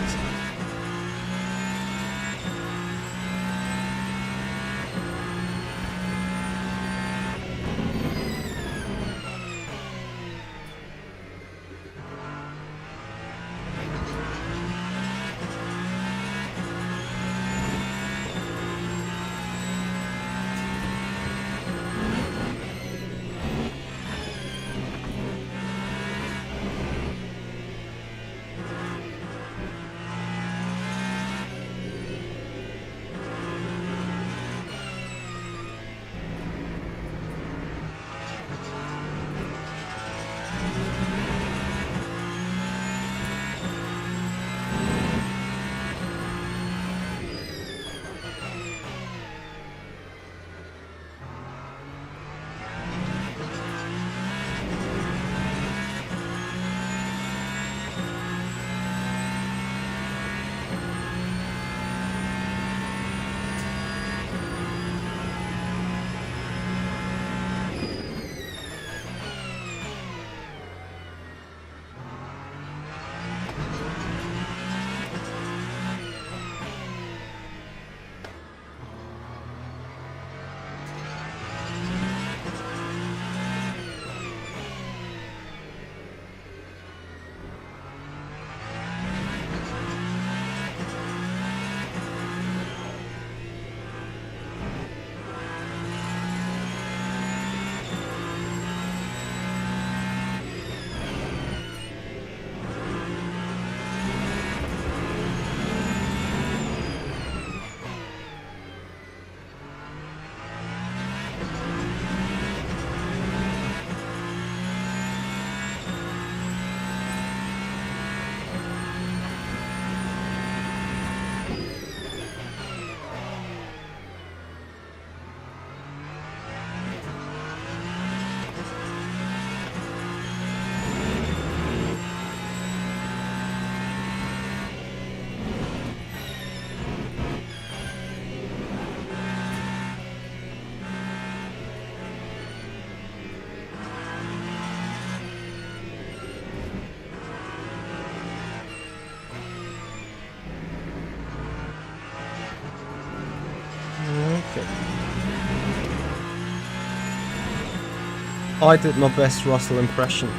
I did my best Russell impression.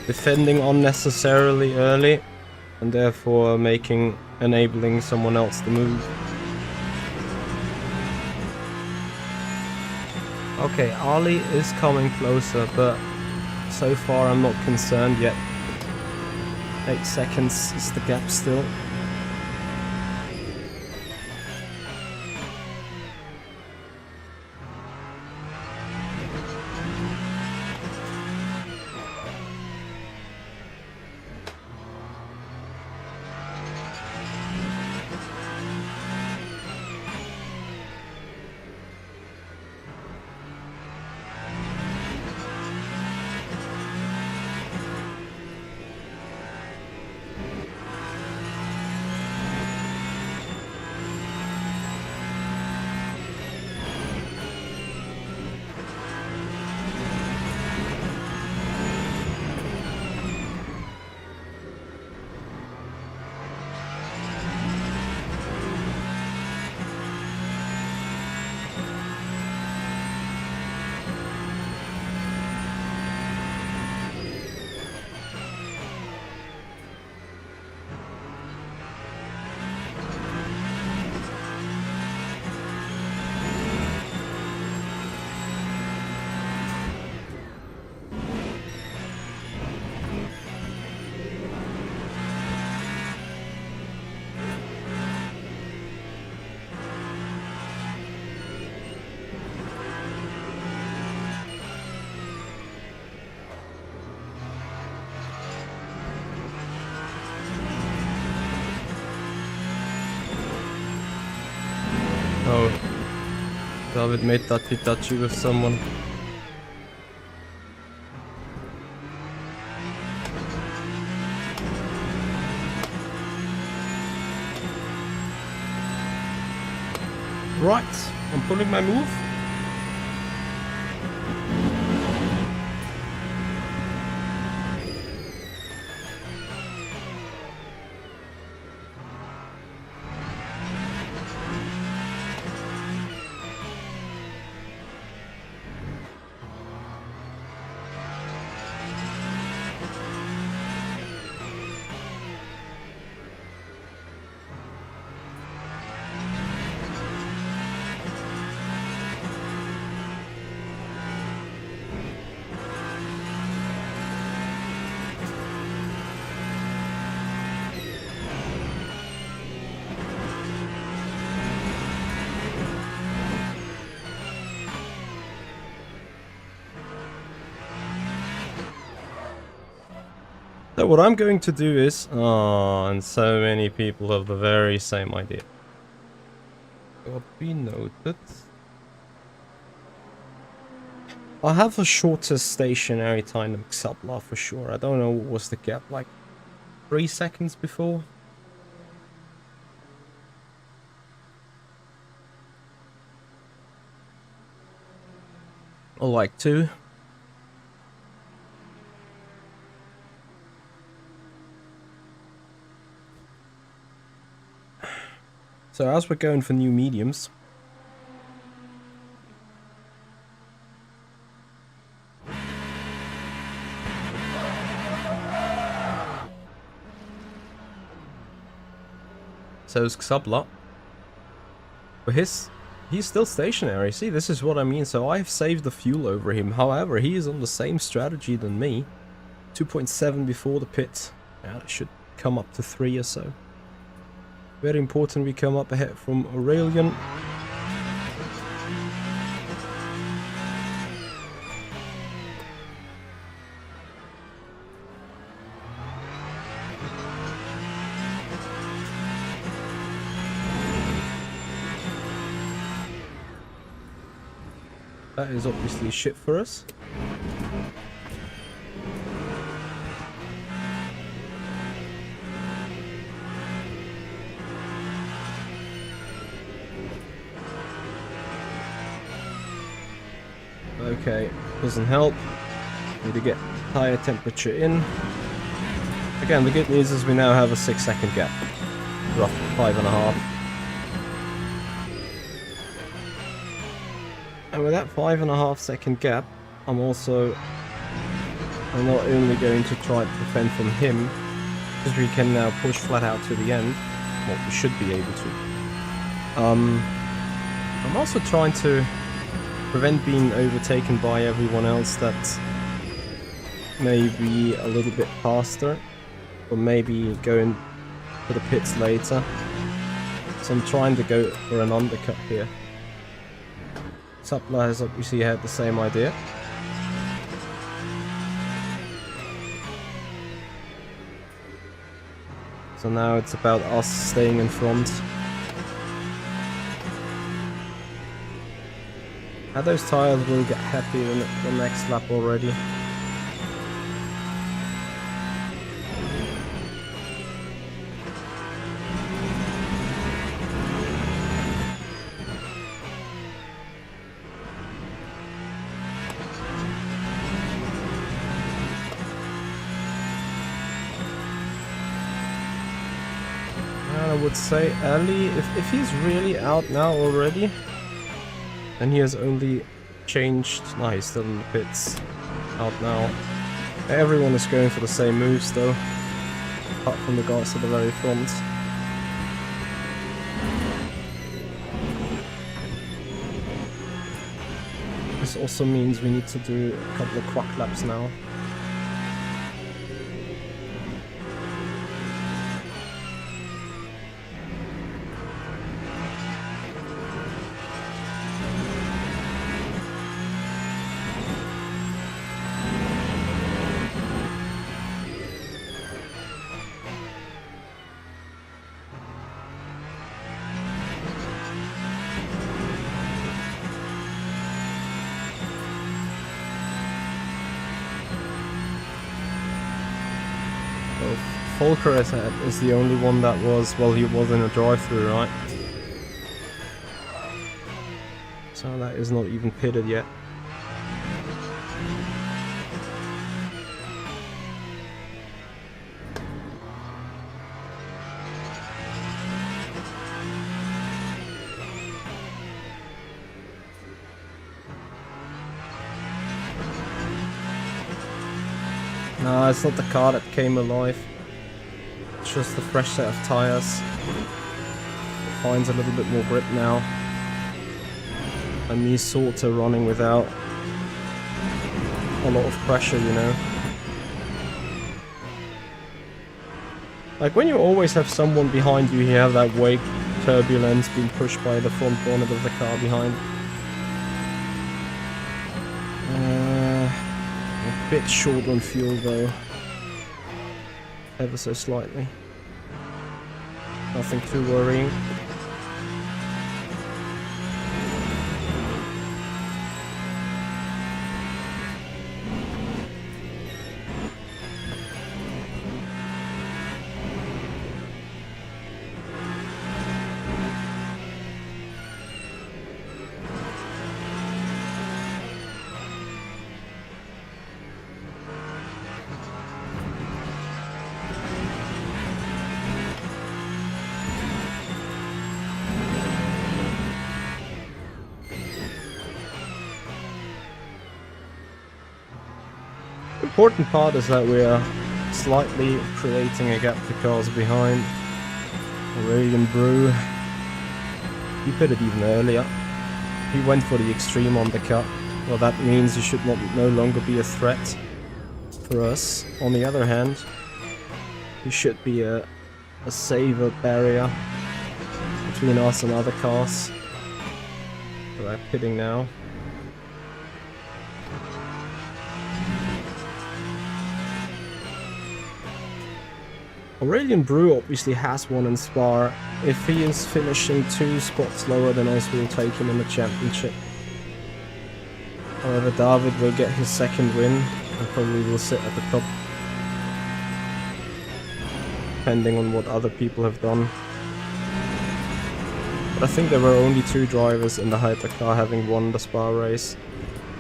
Defending unnecessarily early and therefore enabling someone else to move. Okay, Ali is coming closer, but so far I'm not concerned yet. 8 seconds is the gap still. Oh, David made touchy with someone. Right, I'm pulling my move. So what I'm going to do is, and so many people have the very same idea. Copy noted. I'll have a shorter stationary time than Xabla for sure. I don't know what was the gap, like 3 seconds before? Or like 2? So as we're going for new mediums, so is Xabla. But he's still stationary. See, this is what I mean. So I've saved the fuel over him. However, he is on the same strategy than me. 2.7 before the pit. Yeah, it should come up to 3 or so. Very important we come up ahead from Aurelian. That is obviously shit for us. Okay, doesn't help. Need to get tire temperature in. Again, the good news is we now have a 6-second gap. Roughly 5.5. And with that 5.5-second gap, I'm not only going to try to defend from him, because we can now push flat out to the end. Well, we should be able to. I'm also trying to prevent being overtaken by everyone else that may be a little bit faster, or maybe going for the pits later. So I'm trying to go for an undercut here. Xabla has obviously had the same idea. So now it's about us staying in front. Now those tires will get happy in the next lap already. And I would say Ali, if he's really out now already, and he has only changed. No, he's still in the pits. Out now. Everyone is going for the same moves though. Apart from the guys at the very front. This also means we need to do a couple of quack laps now. So Volker is the only one that was, well, he was in a drive-through, right? So that is not even pitted yet. No, it's not the car that came alive. It's just the fresh set of tires. It finds a little bit more grip now. And me sort of running without a lot of pressure, you know. Like when you always have someone behind you, you have that wake turbulence being pushed by the front bonnet of the car behind. A bit short on fuel though, ever so slightly. Nothing too worrying. The important part is that we are slightly creating a gap to cars behind. Aurelian Brew, he pitted even earlier. He went for the extreme undercut. Well, that means he should no longer be a threat for us. On the other hand, he should be a saver barrier between us and other cars. So they're pitting now. Aurelian Brew obviously has one in Spa. If he is finishing 2 spots lower than us, we'll take him in the championship. However, David will get his second win and probably will sit at the top, depending on what other people have done. But I think there were only 2 drivers in the Hypercar having won the Spa race.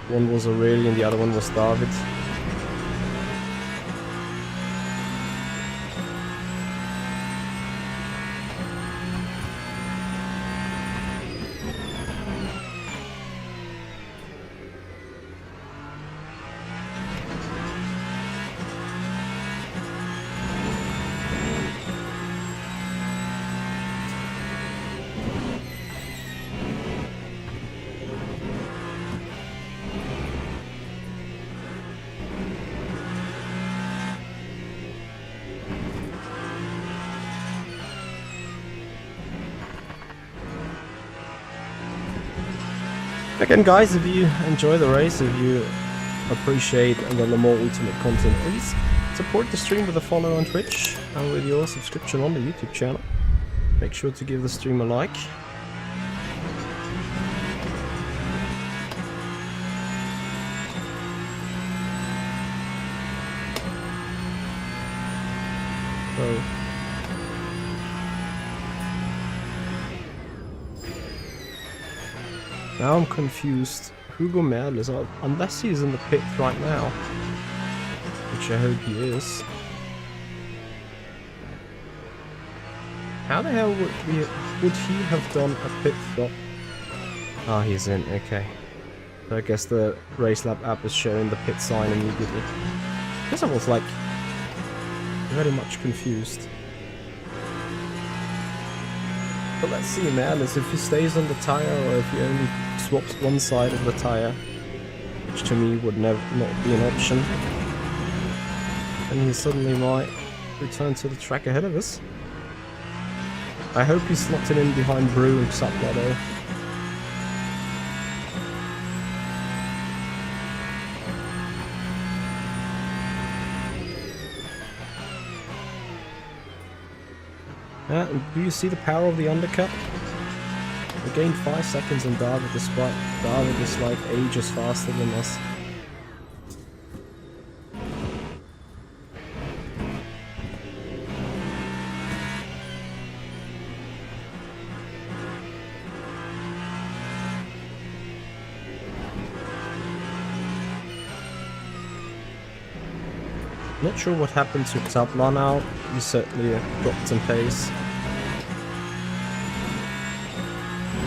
One was Aurelian, the other one was David. Again guys, if you enjoy the race, if you appreciate the Le Mans Ultimate content, please support the stream with a follow on Twitch and with your subscription on the YouTube channel. Make sure to give the stream a like. So now I'm confused. Hugo Merl is up, unless he's in the pit right now, which I hope he is. How the hell would he have done a pit stop? Ah, he's in, okay. So I guess the Race Lab app is showing the pit sign immediately. I guess I was like very much confused. But let's see, Merlis, if he stays on the tire or if he only swaps one side of the tire, which to me would not be an option, then he suddenly might return to the track ahead of us. I hope he's slotted in behind Brew and Xapla though. Yeah, do you see the power of the undercut? We gained 5 seconds on David, despite David is like ages faster than us. Not sure what happened to Tabla now. He certainly dropped in pace.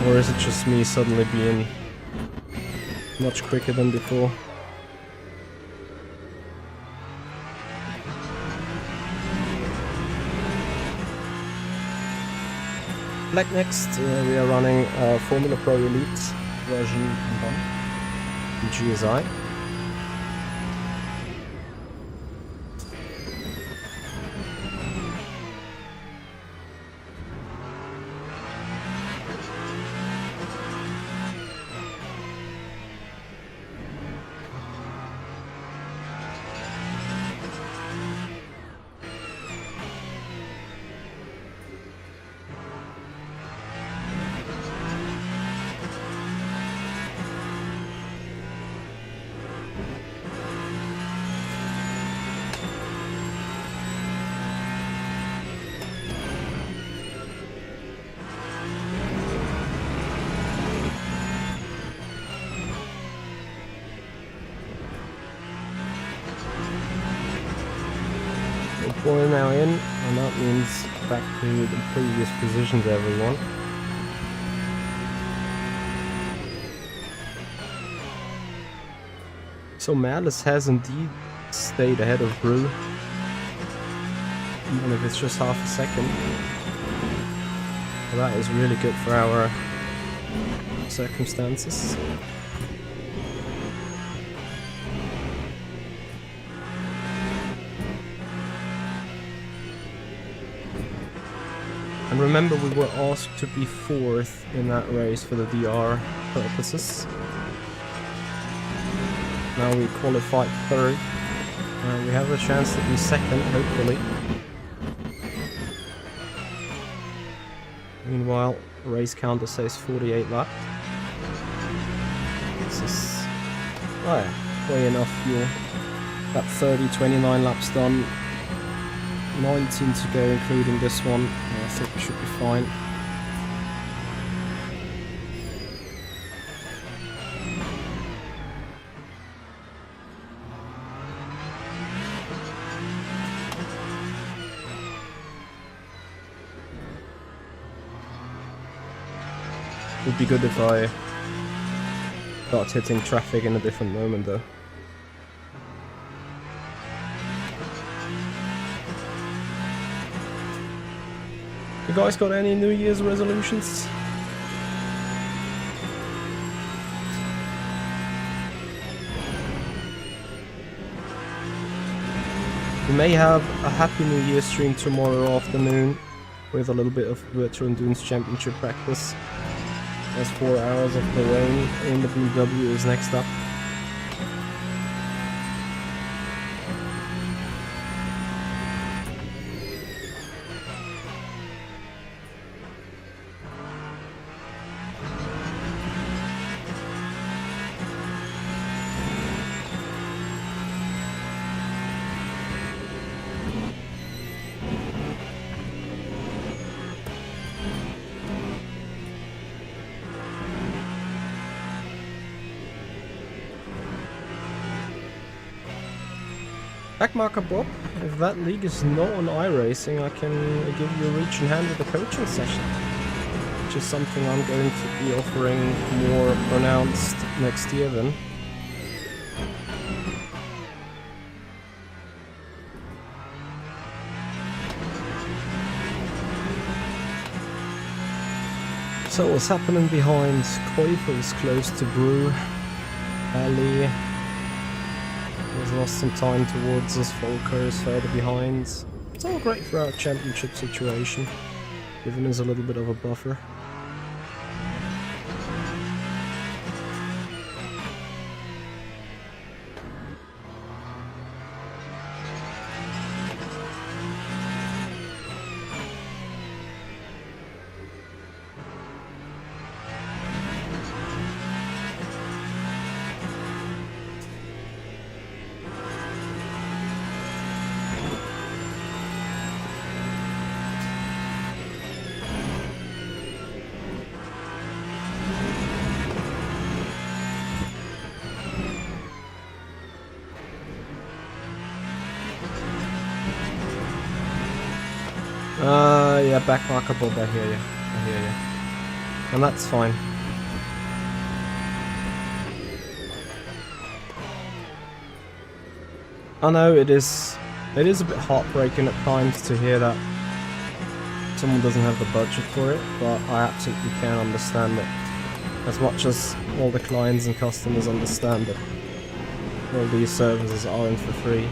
Or is it just me suddenly being much quicker than before? Black next, we are running Formula Pro Elite version 1 in GSI. We're now in, and that means back to the previous positions, everyone. So Malice has indeed stayed ahead of Brew, even if it's just half a second. Well, that is really good for our circumstances. And remember, we were asked to be 4th in that race for the DR purposes. Now we qualified 3rd, and we have a chance to be 2nd, hopefully. Meanwhile, race counter says 48 laps. This is, oh yeah, way enough fuel. About 30, 29 laps done. 19 to go, including this one. I think we should be fine. Would be good if I start hitting traffic in a different moment though. You guys got any New Year's resolutions? We may have a Happy New Year stream tomorrow afternoon with a little bit of Virtual Endurance Championship practice. As 4 hours of the rain in the BMW is next up. Backmarker Bob, if that league is not on iRacing, I can give you a reach in hand with a coaching session, which is something I'm going to be offering more pronounced next year then. So what's happening behind? Koifer is close to Brew. Ali has lost some time towards us. Volker is further behind. It's all great for our championship situation, giving us a little bit of a buffer. Yeah, back marker Bob, I hear you. I hear you. And that's fine. I know it is a bit heartbreaking at times to hear that someone doesn't have the budget for it, but I absolutely can understand it. As much as all the clients and customers understand that all these services aren't for free.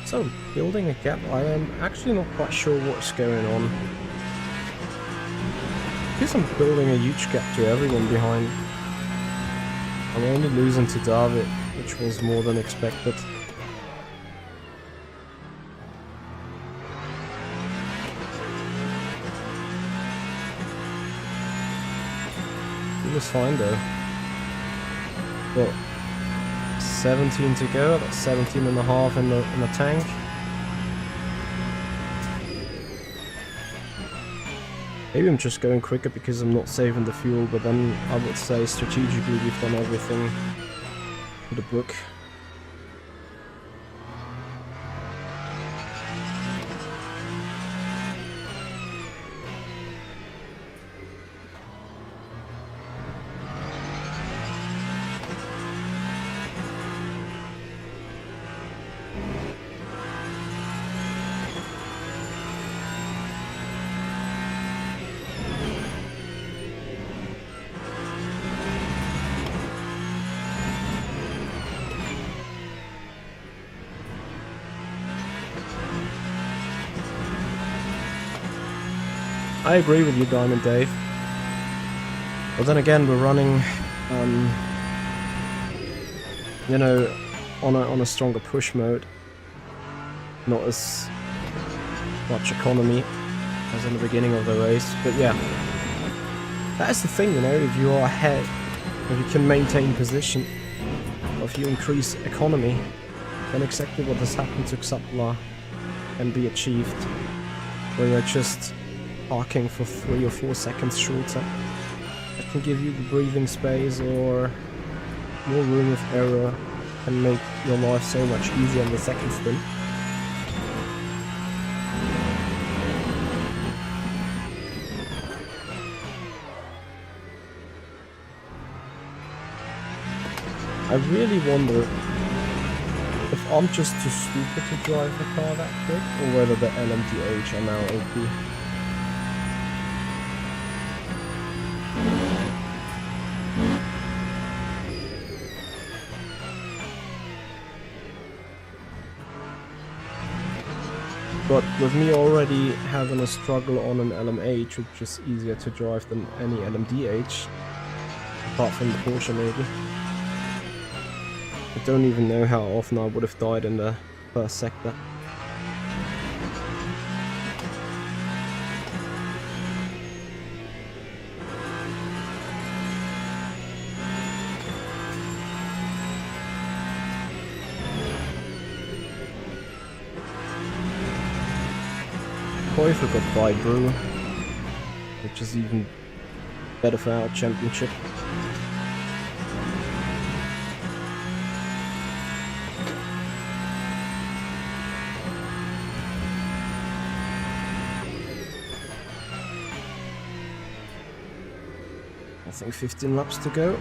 So, building a gap, I am actually not quite sure what's going on. Because I'm building a huge gap to everyone behind. I'm only losing to David, which was more than expected. He was fine though. Well, 17 to go, that's 17 and a half in the tank. Maybe I'm just going quicker because I'm not saving the fuel, but then I would say strategically we've done everything for the book. I agree with you, Diamond Dave. But then again, we're running, you know, on a stronger push mode. Not as much economy as in the beginning of the race. But yeah, that's the thing, you know, if you are ahead, if you can maintain position, or if you increase economy, then exactly what has happened to Xapla can be achieved. Where you're just parking for 3 or 4 seconds shorter. It can give you the breathing space or more room of error and make your life so much easier in the second stint. I really wonder if I'm just too stupid to drive the car that quick, or whether the LMDH are now OP. But with me already having a struggle on an LMH, which is easier to drive than any LMDH, apart from the Porsche maybe, I don't even know how often I would have died in the first sector. Koifer got by Brew, which is even better for our championship. I think 15 laps to go.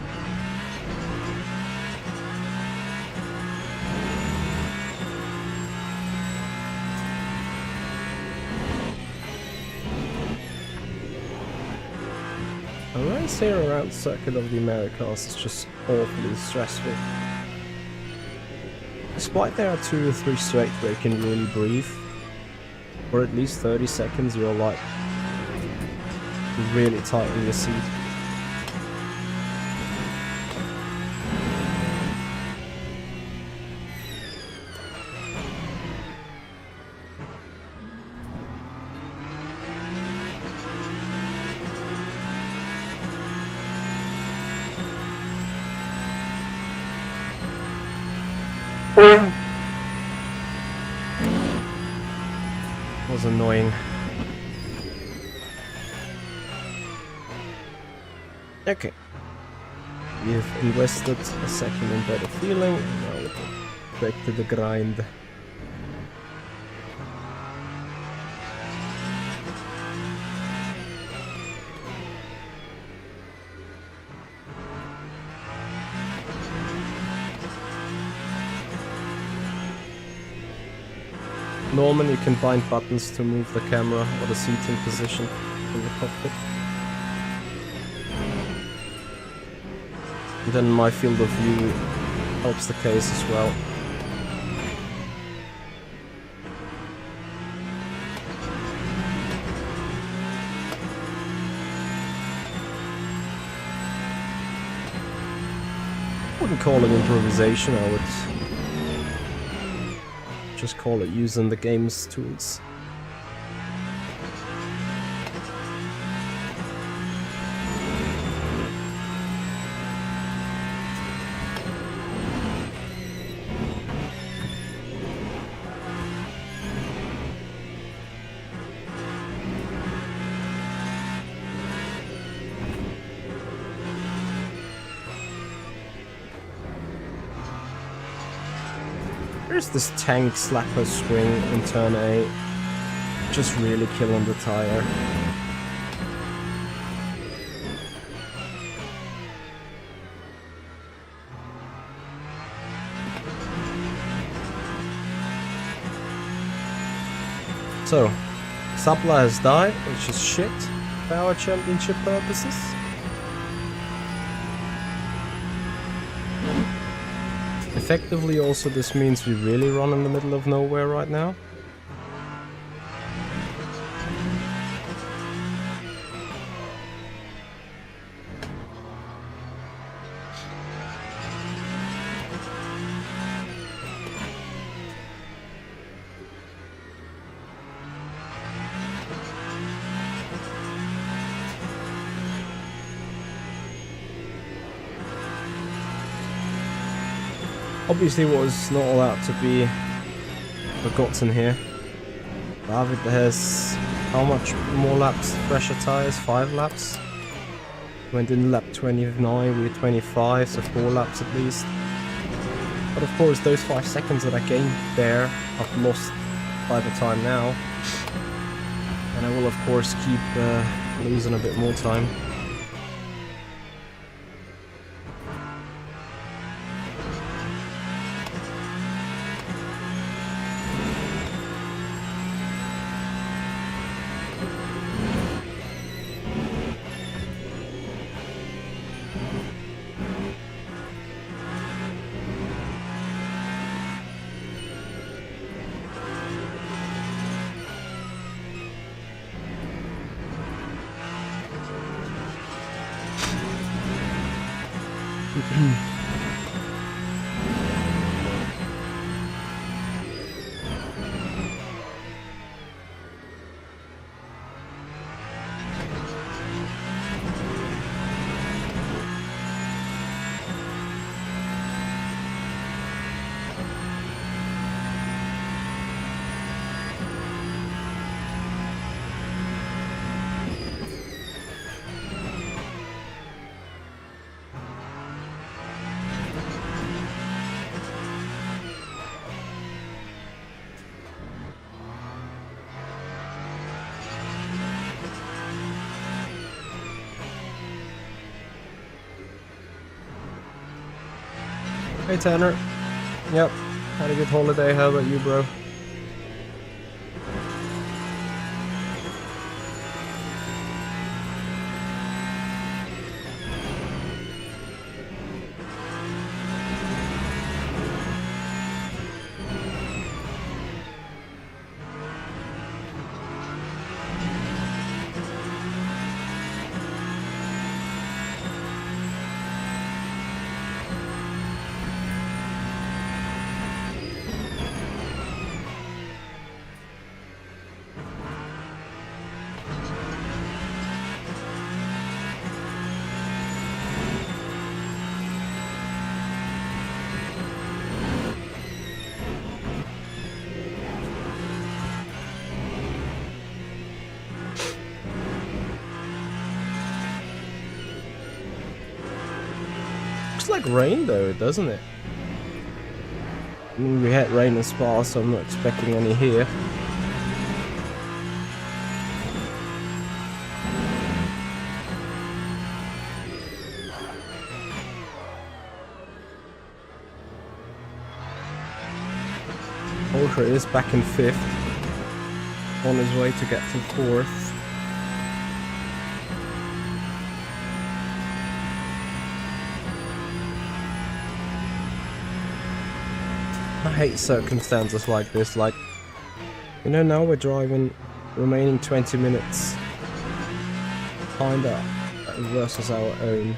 A race here around Circuit of the Americas is just awfully stressful. Despite there are 2 or 3 straight where you can really breathe, for at least 30 seconds you're like really tight in your seat. Was annoying. Okay. We've invested a second in better feeling, and now we'll get back to the grind. Normally you can bind buttons to move the camera or the seating position in the cockpit. And then my field of view helps the case as well. I wouldn't call it improvisation, I would just call it using the game's tools. There's this tank slapper swing in turn 8, just really killing the tire. So, Sabla has died, which is shit for our championship purposes. Effectively also this means we really run in the middle of nowhere right now. Obviously what is not allowed to be forgotten here. David has how much more laps, fresher tires? 5 laps? Went in lap 29, we were 25, so 4 laps at least. But of course those 5 seconds that I gained there I've lost by the time now. And I will of course keep losing a bit more time. Hey Tanner. Yep, had a good holiday. How about you, bro? Looks like rain though, doesn't it? I mean, we had rain in Spa, so I'm not expecting any here. Porsche is back in 5th, on his way to get to 4th. I hate circumstances like this, like, you know, now we're driving remaining 20 minutes behind up versus our own.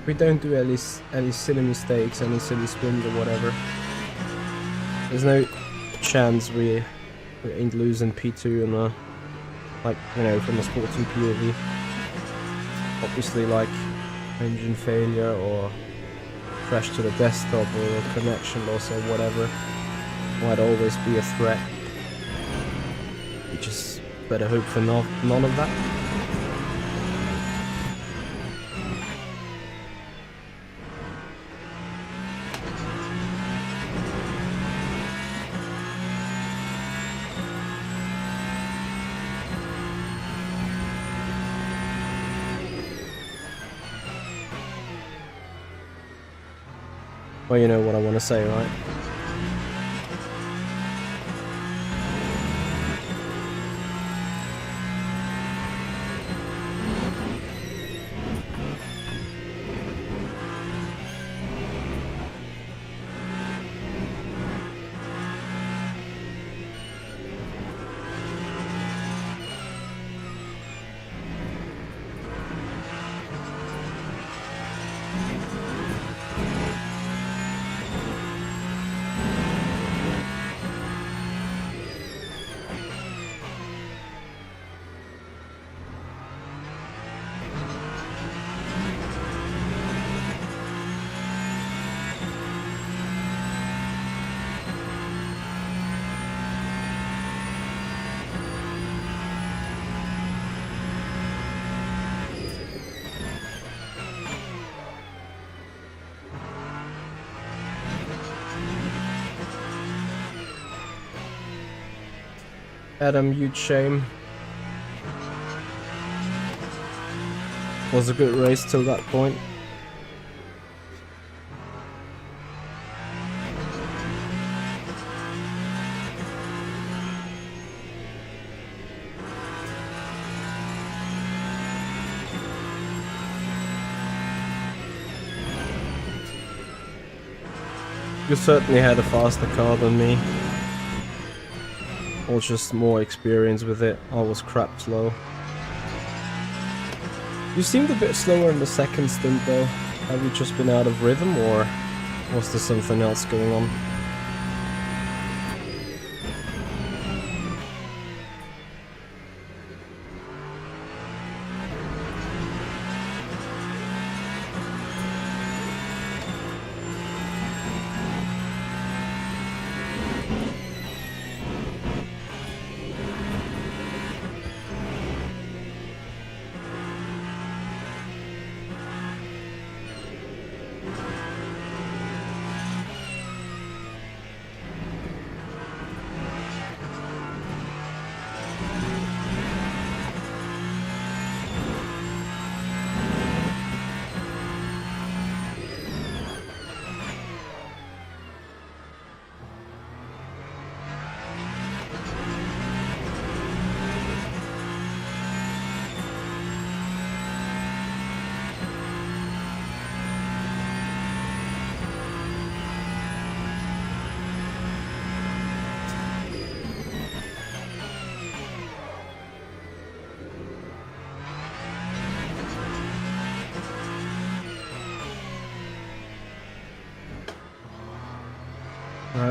We don't do any silly mistakes, any silly spins or whatever. There's no chance we ain't losing P2 in a, like, you know, from a sporting POV. Obviously, like, engine failure or crash to the desktop or connection loss or whatever might always be a threat. You just better hope for none of that. Well, you know what I want to say, right? Adam, huge shame. Was a good race till that point. You certainly had a faster car than me. Or just more experience with it. I was crap slow. You seemed a bit slower in the second stint though. Have you just been out of rhythm or was there something else going on?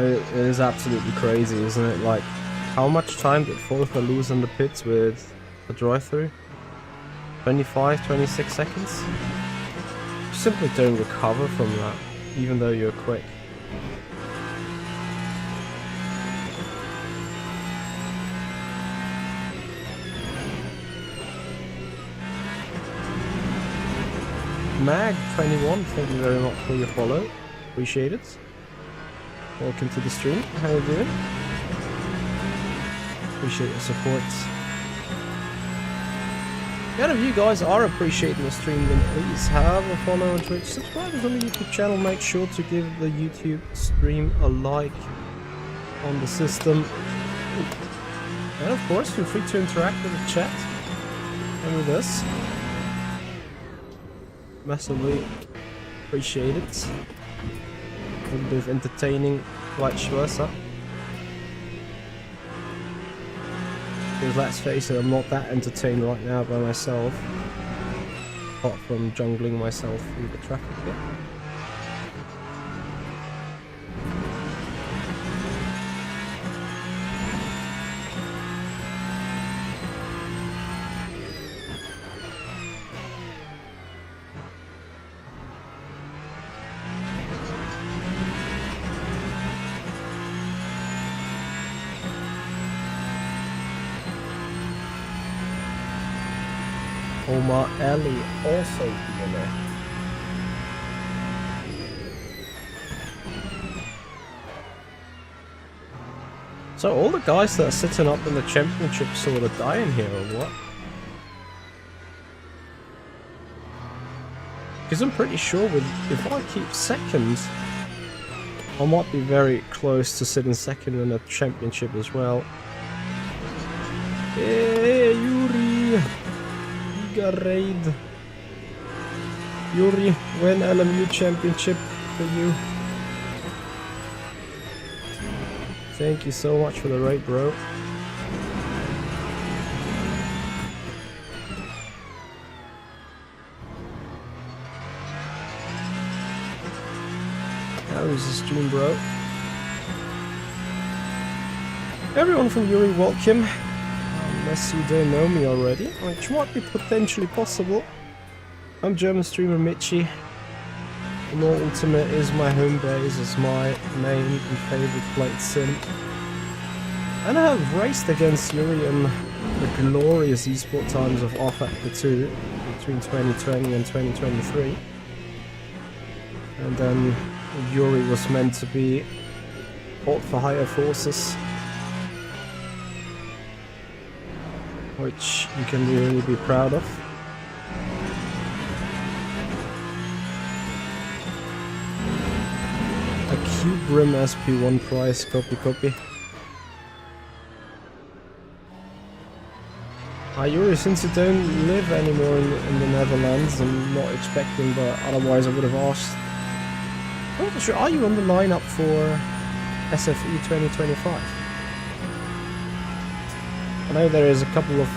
It is absolutely crazy, isn't it? Like, how much time did Volker lose in the pits with the drive-through? 25, 26 seconds? You simply don't recover from that, even though you're quick. Mag21, thank you very much for your follow. Appreciate it. Welcome to the stream. How you doing? Appreciate your support. If any of you guys are appreciating the stream, then please have a follow on Twitch. Subscribers on the YouTube channel, make sure to give the YouTube stream a like on the system. And of course, feel free to interact with the chat and with us. Massively appreciate it. A little bit of entertaining, vice versa. Because let's face it, I'm not that entertained right now by myself. Apart from jungling myself through the traffic bit. Omar Ali also here. So all the guys that are sitting up in the championship sort of dying here or what? Because I'm pretty sure if I keep second, I might be very close to sitting second in the championship as well. Hey Yuri! Raid. Yuri, win LMU championship for you. Thank you so much for the raid, bro. How is the stream, bro? Everyone from Yuri, welcome. Unless you don't know me already, which might be potentially possible. I'm German streamer Michi. More Ultimate is my home base, is my main and favorite played sim. And I have raced against Yuri in the glorious esport times of R-Factor 2 between 2020 and 2023. And then Yuri was meant to be fought for higher forces, which you can really be proud of. A Cube Rim SP1 prize, copy. Yuri, since you don't live anymore in the Netherlands, I'm not expecting, but otherwise I would have asked. I'm not sure, are you on the lineup for SFE 2025? I know there is a couple of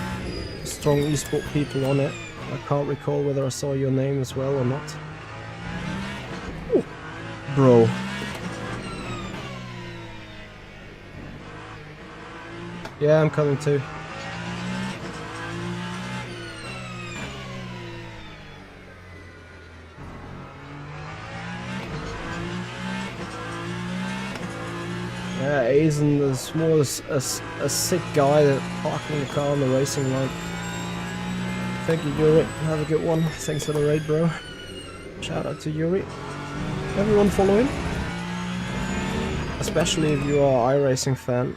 strong esport people on it. I can't recall whether I saw your name as well or not. Ooh, bro. Yeah, I'm coming too. Yeah, Aizen is more a sick guy that parking the car on the racing line. Thank you, Yuri. Have a good one. Thanks for the raid, bro. Shout out to Yuri. Everyone following? Especially if you are an iRacing fan,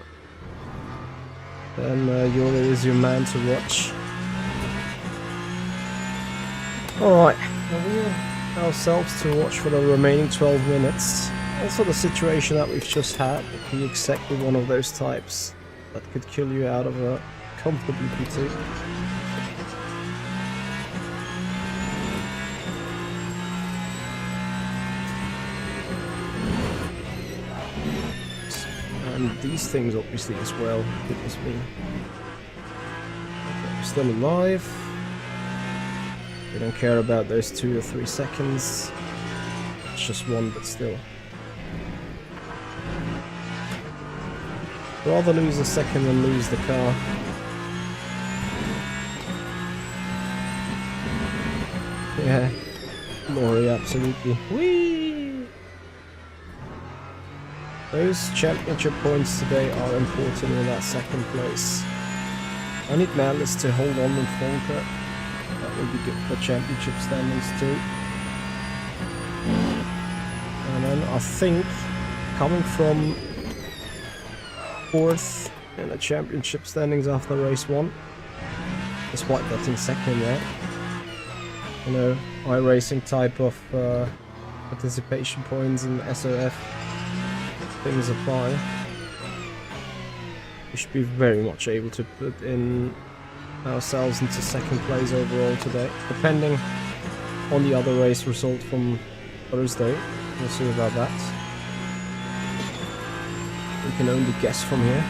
then Yuri is your man to watch. Alright, we have ourselves to watch for the remaining 12 minutes. Also the situation that we've just had would be exactly one of those types that could kill you out of a comfortable P2. And these things obviously as well, goodness me. Okay, we're still alive. We don't care about those 2 or 3 seconds. It's just one, but still. Rather lose a second than lose the car. Yeah, glory, absolutely. Whee! Those championship points today are important in that second place. I need Malice to hold on with Volker. That would be good for championship standings too. And I think coming from 4th in the championship standings after race 1, despite getting 2nd there, you know, iRacing type of participation points and SOF things apply. We should be very much able to put in ourselves into 2nd place overall today, depending on the other race result from Thursday. We'll see about that. We can only guess from here.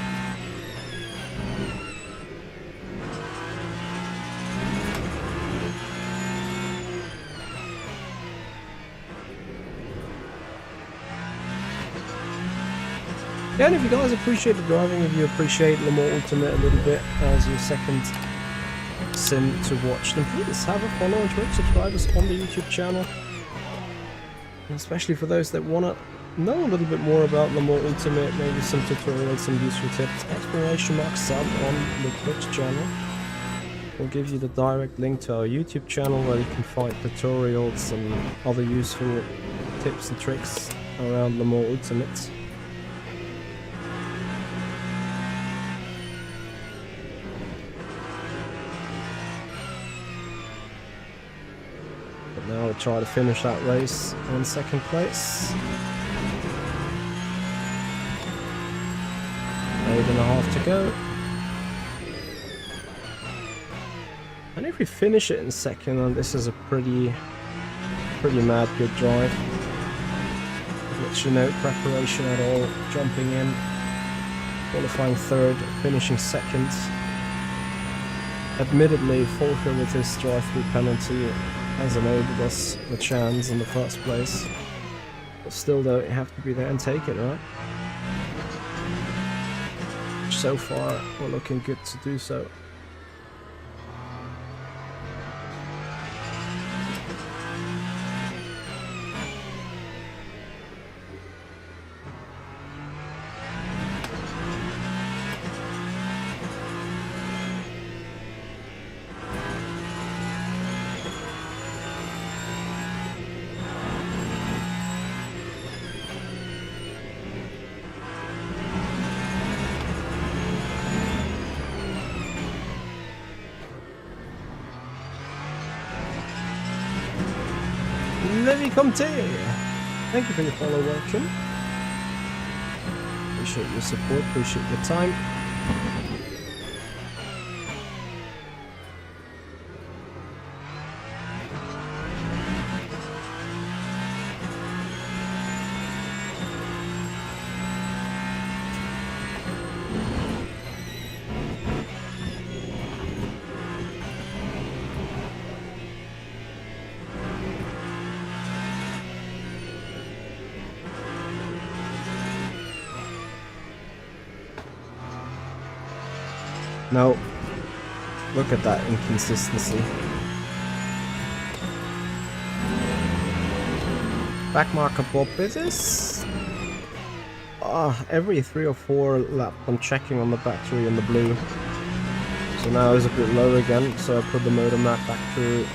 Yeah, and if you guys appreciate the driving, if you appreciate Le Mans Ultimate a little bit as your 2nd sim to watch, then please have a follow and Twitch, subscribe us on the YouTube channel. And especially for those that want to know a little bit more about Le Mans Ultimate, maybe some tutorials, some useful tips, exclamation mark sub on the Twitch channel. We'll give you the direct link to our YouTube channel where you can find tutorials and other useful tips and tricks around Le Mans Ultimate. Now we'll try to finish that race in 2nd place. 8.5 to go. And if we finish it in 2nd, then this is a pretty mad good drive. Literally no preparation at all. Jumping in, qualifying 3rd, finishing 2nd. Admittedly, Volker with his drive-through penalty has enabled us the chance in the 1st place. But still though, you have to be there and take it, right? So far, we're looking good to do so. Thank you for your follow, welcome. Appreciate your support, appreciate your time. No, look at that inconsistency. Backmarker Bob with this. Every 3 or 4 laps I'm checking on the battery in the blue. So now it's a bit low again, so I put the motor map back to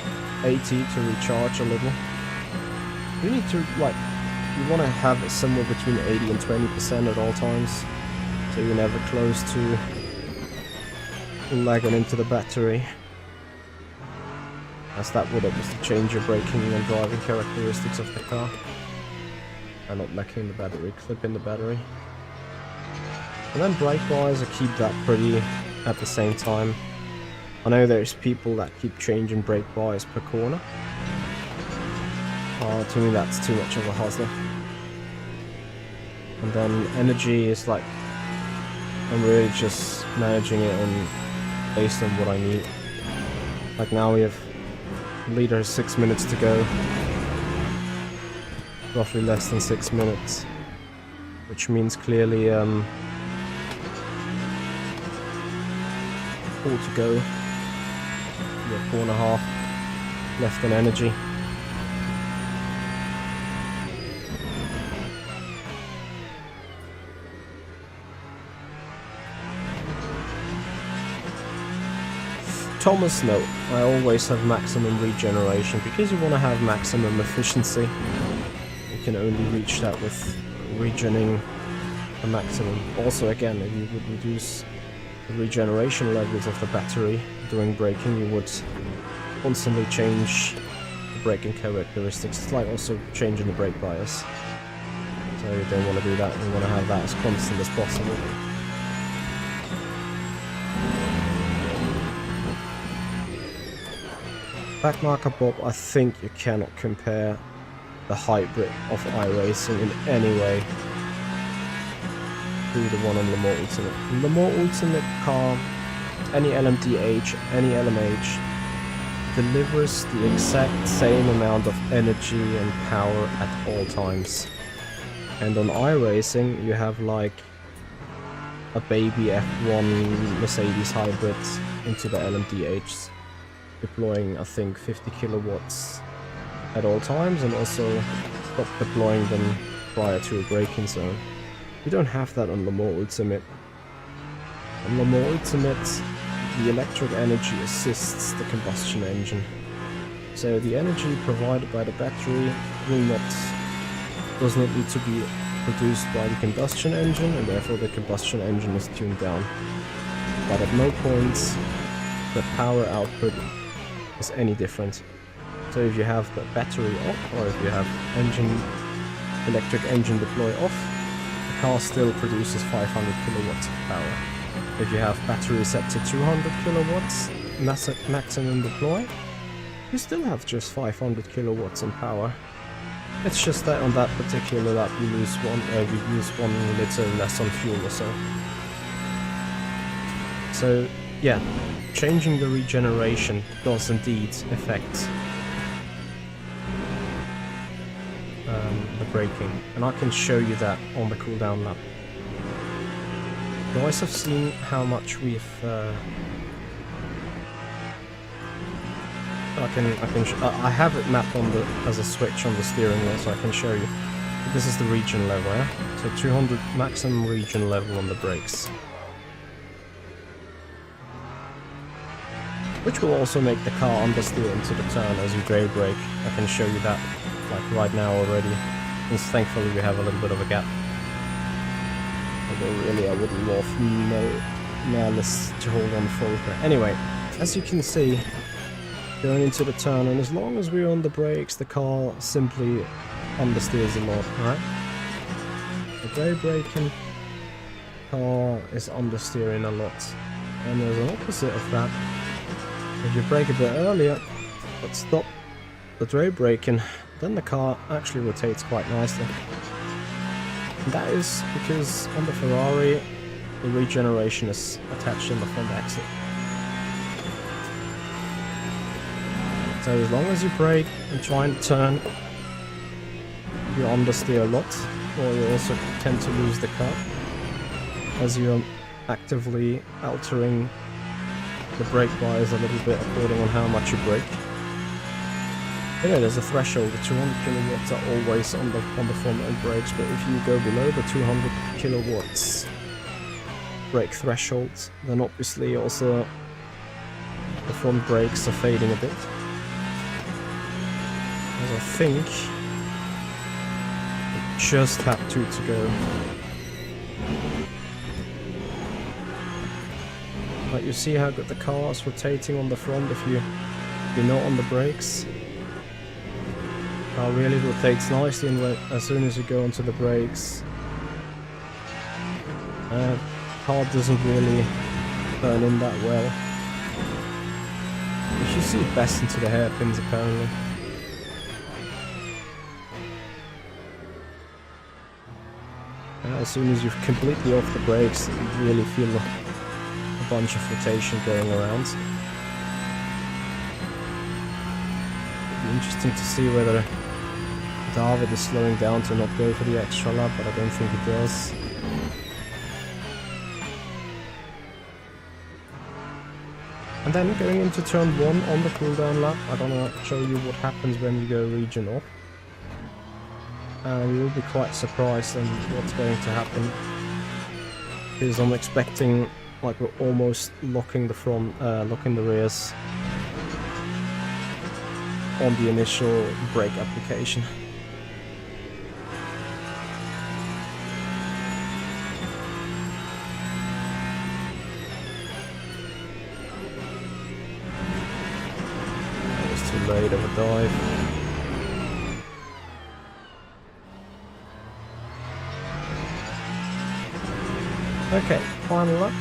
80 to recharge a little. You need to, like, you want to have it somewhere between 80 and 20% at all times, so you're never close to lagging into the battery, as that would obviously change your braking and driving characteristics of the car, and not lacking the battery, clipping the battery. And then brake wise, I keep that pretty at the same time. I know there's people that keep changing brake bias per corner. To me that's too much of a hassle. And then energy is like, I'm really just managing it on based on what I need. Like now we have leader 6 minutes to go, roughly less than 6 minutes, which means clearly 4 to go. We have 4.5 left in energy. Thomas, no, I always have maximum regeneration because you want to have maximum efficiency. You can only reach that with regening the maximum. Also, again, if you would reduce the regeneration levels of the battery during braking, you would constantly change the braking characteristics. It's like also changing the brake bias. So you don't want to do that, you want to have that as constant as possible. Backmarker Bob, I think you cannot compare the hybrid of iRacing in any way to the one on Le Mans Ultimate. In Le Mans Ultimate car, any LMDH, any LMH delivers the exact same amount of energy and power at all times. And on iRacing, you have like a baby F1 Mercedes hybrid into the LMDHs, deploying I think 50 kilowatts at all times, and also stop deploying them prior to a braking zone. You don't have that on Le Mans Ultimate. On Le Mans Ultimate, the electric energy assists the combustion engine. So the energy provided by the battery does not need to be produced by the combustion engine, and therefore the combustion engine is tuned down. But at no point the power output is any different. So if you have the battery off, or if you have electric engine deploy off, the car still produces 500 kilowatts of power. If you have battery set to 200 kilowatts maximum deploy, you still have just 500 kilowatts in power. It's just that on that particular lap you use 1 liter less on fuel or so. So yeah, changing the regeneration does indeed affect the braking, and I can show you that on the cooldown lap. You guys have seen how much we've I have it mapped on as a switch on the steering wheel, so I can show you. But this is the regen level, yeah? So 200 maximum regen level on the brakes, which will also make the car understeer into the turn as you dray brake. I can show you that like right now already, since thankfully we have a little bit of a gap. Although really I would love malice to hold on full. Anyway, as you can see, going into the turn, and as long as we're on the brakes, the car simply understeers a lot, right? The dray braking, car is understeering a lot. And there's an opposite of that. If you brake a bit earlier, but stop the dray braking, then the car actually rotates quite nicely. And that is because on the Ferrari, the regeneration is attached in the front axle. So as long as you brake and try and turn, you understeer a lot, or you also tend to lose the car, as you're actively altering the brake bias a little bit according on how much you brake. Yeah, there's a threshold. The 200 kilowatts are always on the front end brakes, but if you go below the 200 kilowatts brake threshold, then obviously also the front brakes are fading a bit. As I think we just have two to go. But you see how good the car is rotating on the front if you're not on the brakes. Car really rotates nicely, and as soon as you go onto the brakes, car doesn't really turn in that well. You should see it best into the hairpins apparently. As soon as you're completely off the brakes, you really feel a bunch of rotation going around. It'll be interesting to see whether David is slowing down to not go for the extra lap, but I don't think he does. And then going into turn 1 on the cooldown lap, I'm gonna show you what happens when you go region off. You will be quite surprised on what's going to happen, because I'm expecting like we're almost locking the front, locking the rears on the initial brake application. dive. Okay, final lap.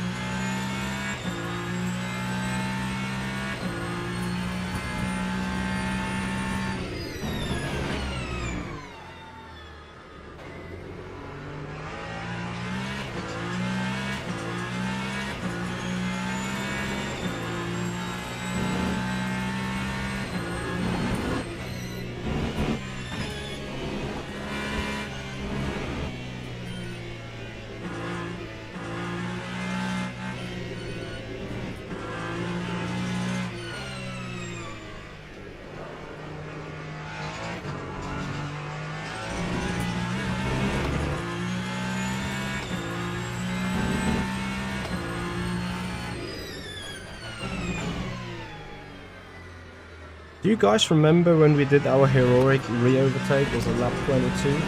Do you guys remember when we did our heroic re-overtake? Was it lap 22?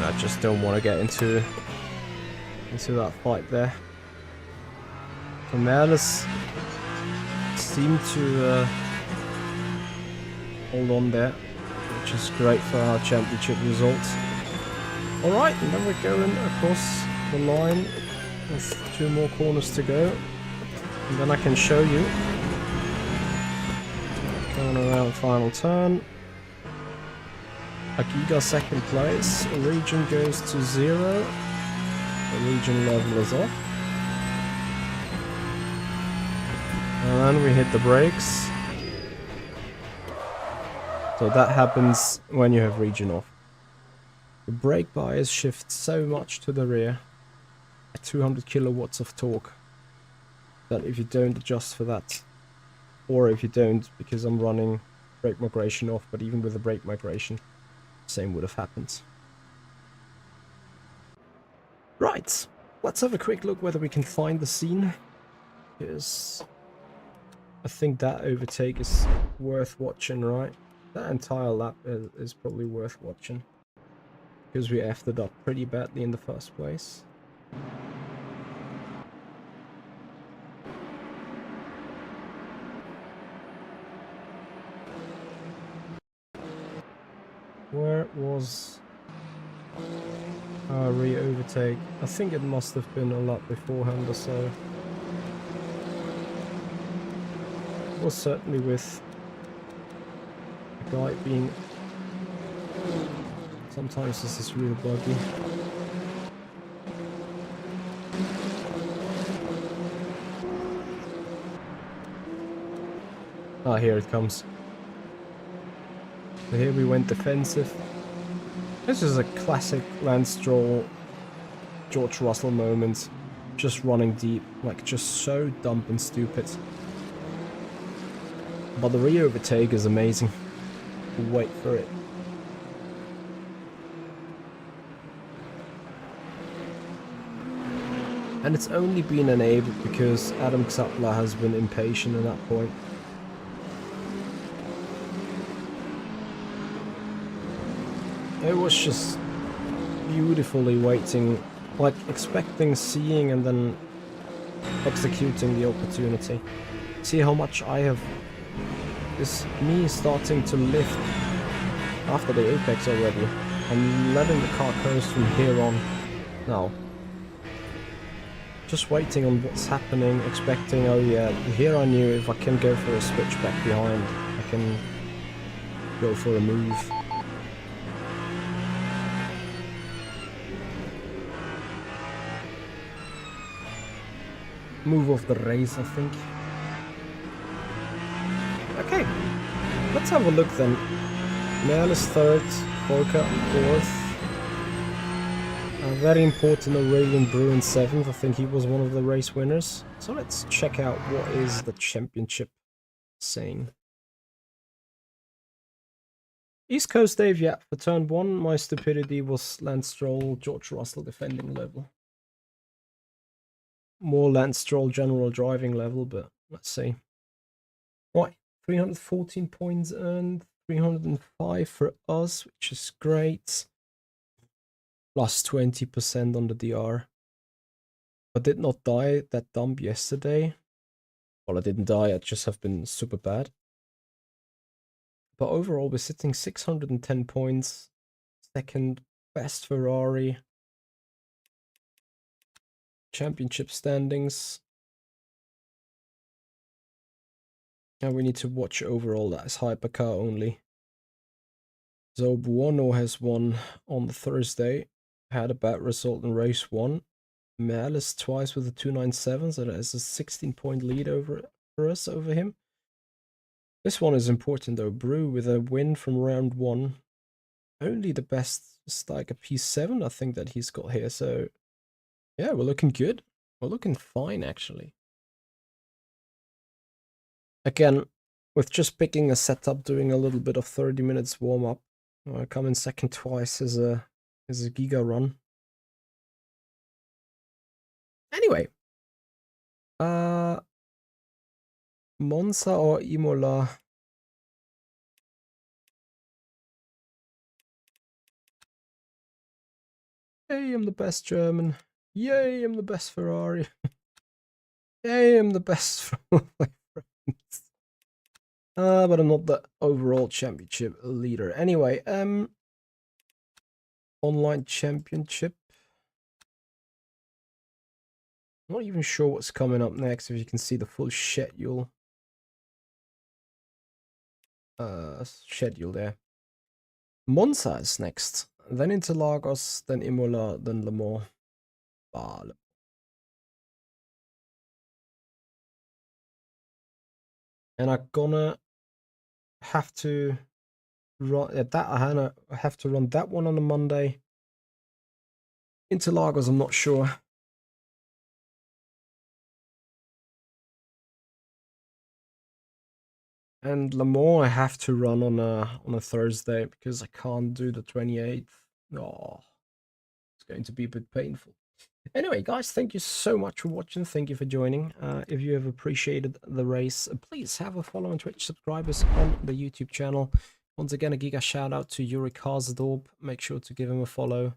I just don't want to get into that fight there. So Merles seemed to hold on there, which is great for our championship results. Alright, and then we're going across the line with 2 more corners to go. And then I can show you. Going around final turn. Agiga second place, region goes to 0, the region level is off. And then we hit the brakes. So that happens when you have region off. The brake bias shifts so much to the rear at 200 kilowatts of torque that if you don't adjust for that, or if you don't because I'm running brake migration off, but even with the brake migration, same would have happened. Right, let's have a quick look whether we can find the scene, because I think that overtake is worth watching, right? That entire lap is probably worth watching, because we effed it up pretty badly in the first place. Where was our re-overtake? I think it must have been a lap beforehand or so. It was certainly with the guy being... Sometimes this is real buggy. Ah, here it comes. So here we went defensive. This is a classic Lance Stroll, George Russell moment. Just running deep, like just so dumb and stupid. But the re-overtake is amazing. Wait for it. And it's only been enabled because Adam Xapla has been impatient at that point. It was just beautifully waiting, like expecting, seeing, and then executing the opportunity. See how much I have... This me starting to lift after the apex already. I'm letting the car coast from here on now. Just waiting on what's happening, expecting, oh yeah, here I knew if I can go for a switch back behind, I can go for a move. Move of the race, I think. Okay, let's have a look then. Merles 3rd, COTA 4th. Very important Aurelian Bruin 7th, I think he was one of the race winners. So let's check out what is the championship saying. East Coast Dave, yeah, for turn 1, my stupidity was Lance Stroll, George Russell defending level. More Lance Stroll general driving level, but let's see. Right, 314 points earned, 305 for us, which is great. Plus 20% on the DR. I did not die that dump yesterday. Well, I didn't die, I just have been super bad. But overall, we're sitting 610 points. Second best Ferrari. Championship standings. And we need to watch overall, that is Hypercar only. So Buono has won on the Thursday. Had a bad result in race 1. Malice twice with a 297, so that is a 16-point lead over for us over him. This one is important though. Brew with a win from round 1. Only the best is like a P7, I think, that he's got here. So yeah, we're looking good. We're looking fine, actually. Again, with just picking a setup, doing a little bit of 30 minutes warm up, coming second twice is a giga run. Anyway, Monza or Imola? Yay, I'm the best German. Yay, I'm the best Ferrari. Yay, I'm the best from my friends. But I'm not the overall championship leader. Anyway, online championship. I'm not even sure what's coming up next, if you can see the full schedule. Schedule there. Monza is next, then Interlagos, then Imola, then Le Mans. And I'm gonna have to run I have to run that one on a Monday. Interlagos, I'm not sure. And Le Mans I have to run on a Thursday because I can't do the 28th. Oh, it's going to be a bit painful. Anyway, guys, thank you so much for watching. Thank you for joining. If you have appreciated the race, please have a follow on Twitch, subscribers on the YouTube channel. Once again, a giga shout out to Yuri Karsdorp. Make sure to give him a follow.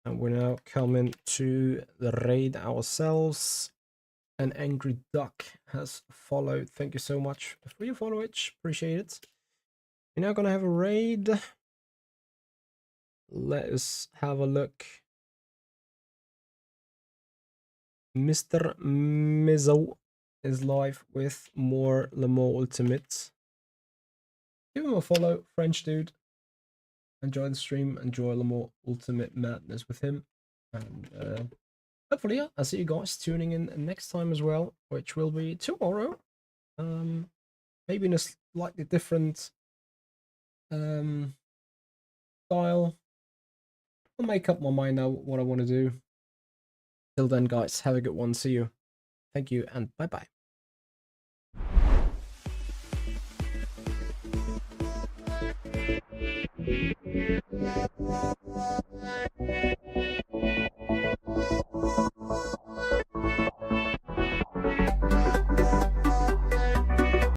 And we're now coming to the raid ourselves. An Angry Duck has followed. Thank you so much for your followage. Appreciate it. We're now going to have a raid. Let us have a look. Mr. Mizzo is live with more Le Mans Ultimate. Give him a follow, French dude. Enjoy the stream, enjoy Le Mans Ultimate madness with him. And hopefully, yeah, I'll see you guys tuning in next time as well, which will be tomorrow. Maybe in a slightly different style. I'll make up my mind now what I want to do. Till then, guys, have a good one. See you. Thank you, and bye-bye.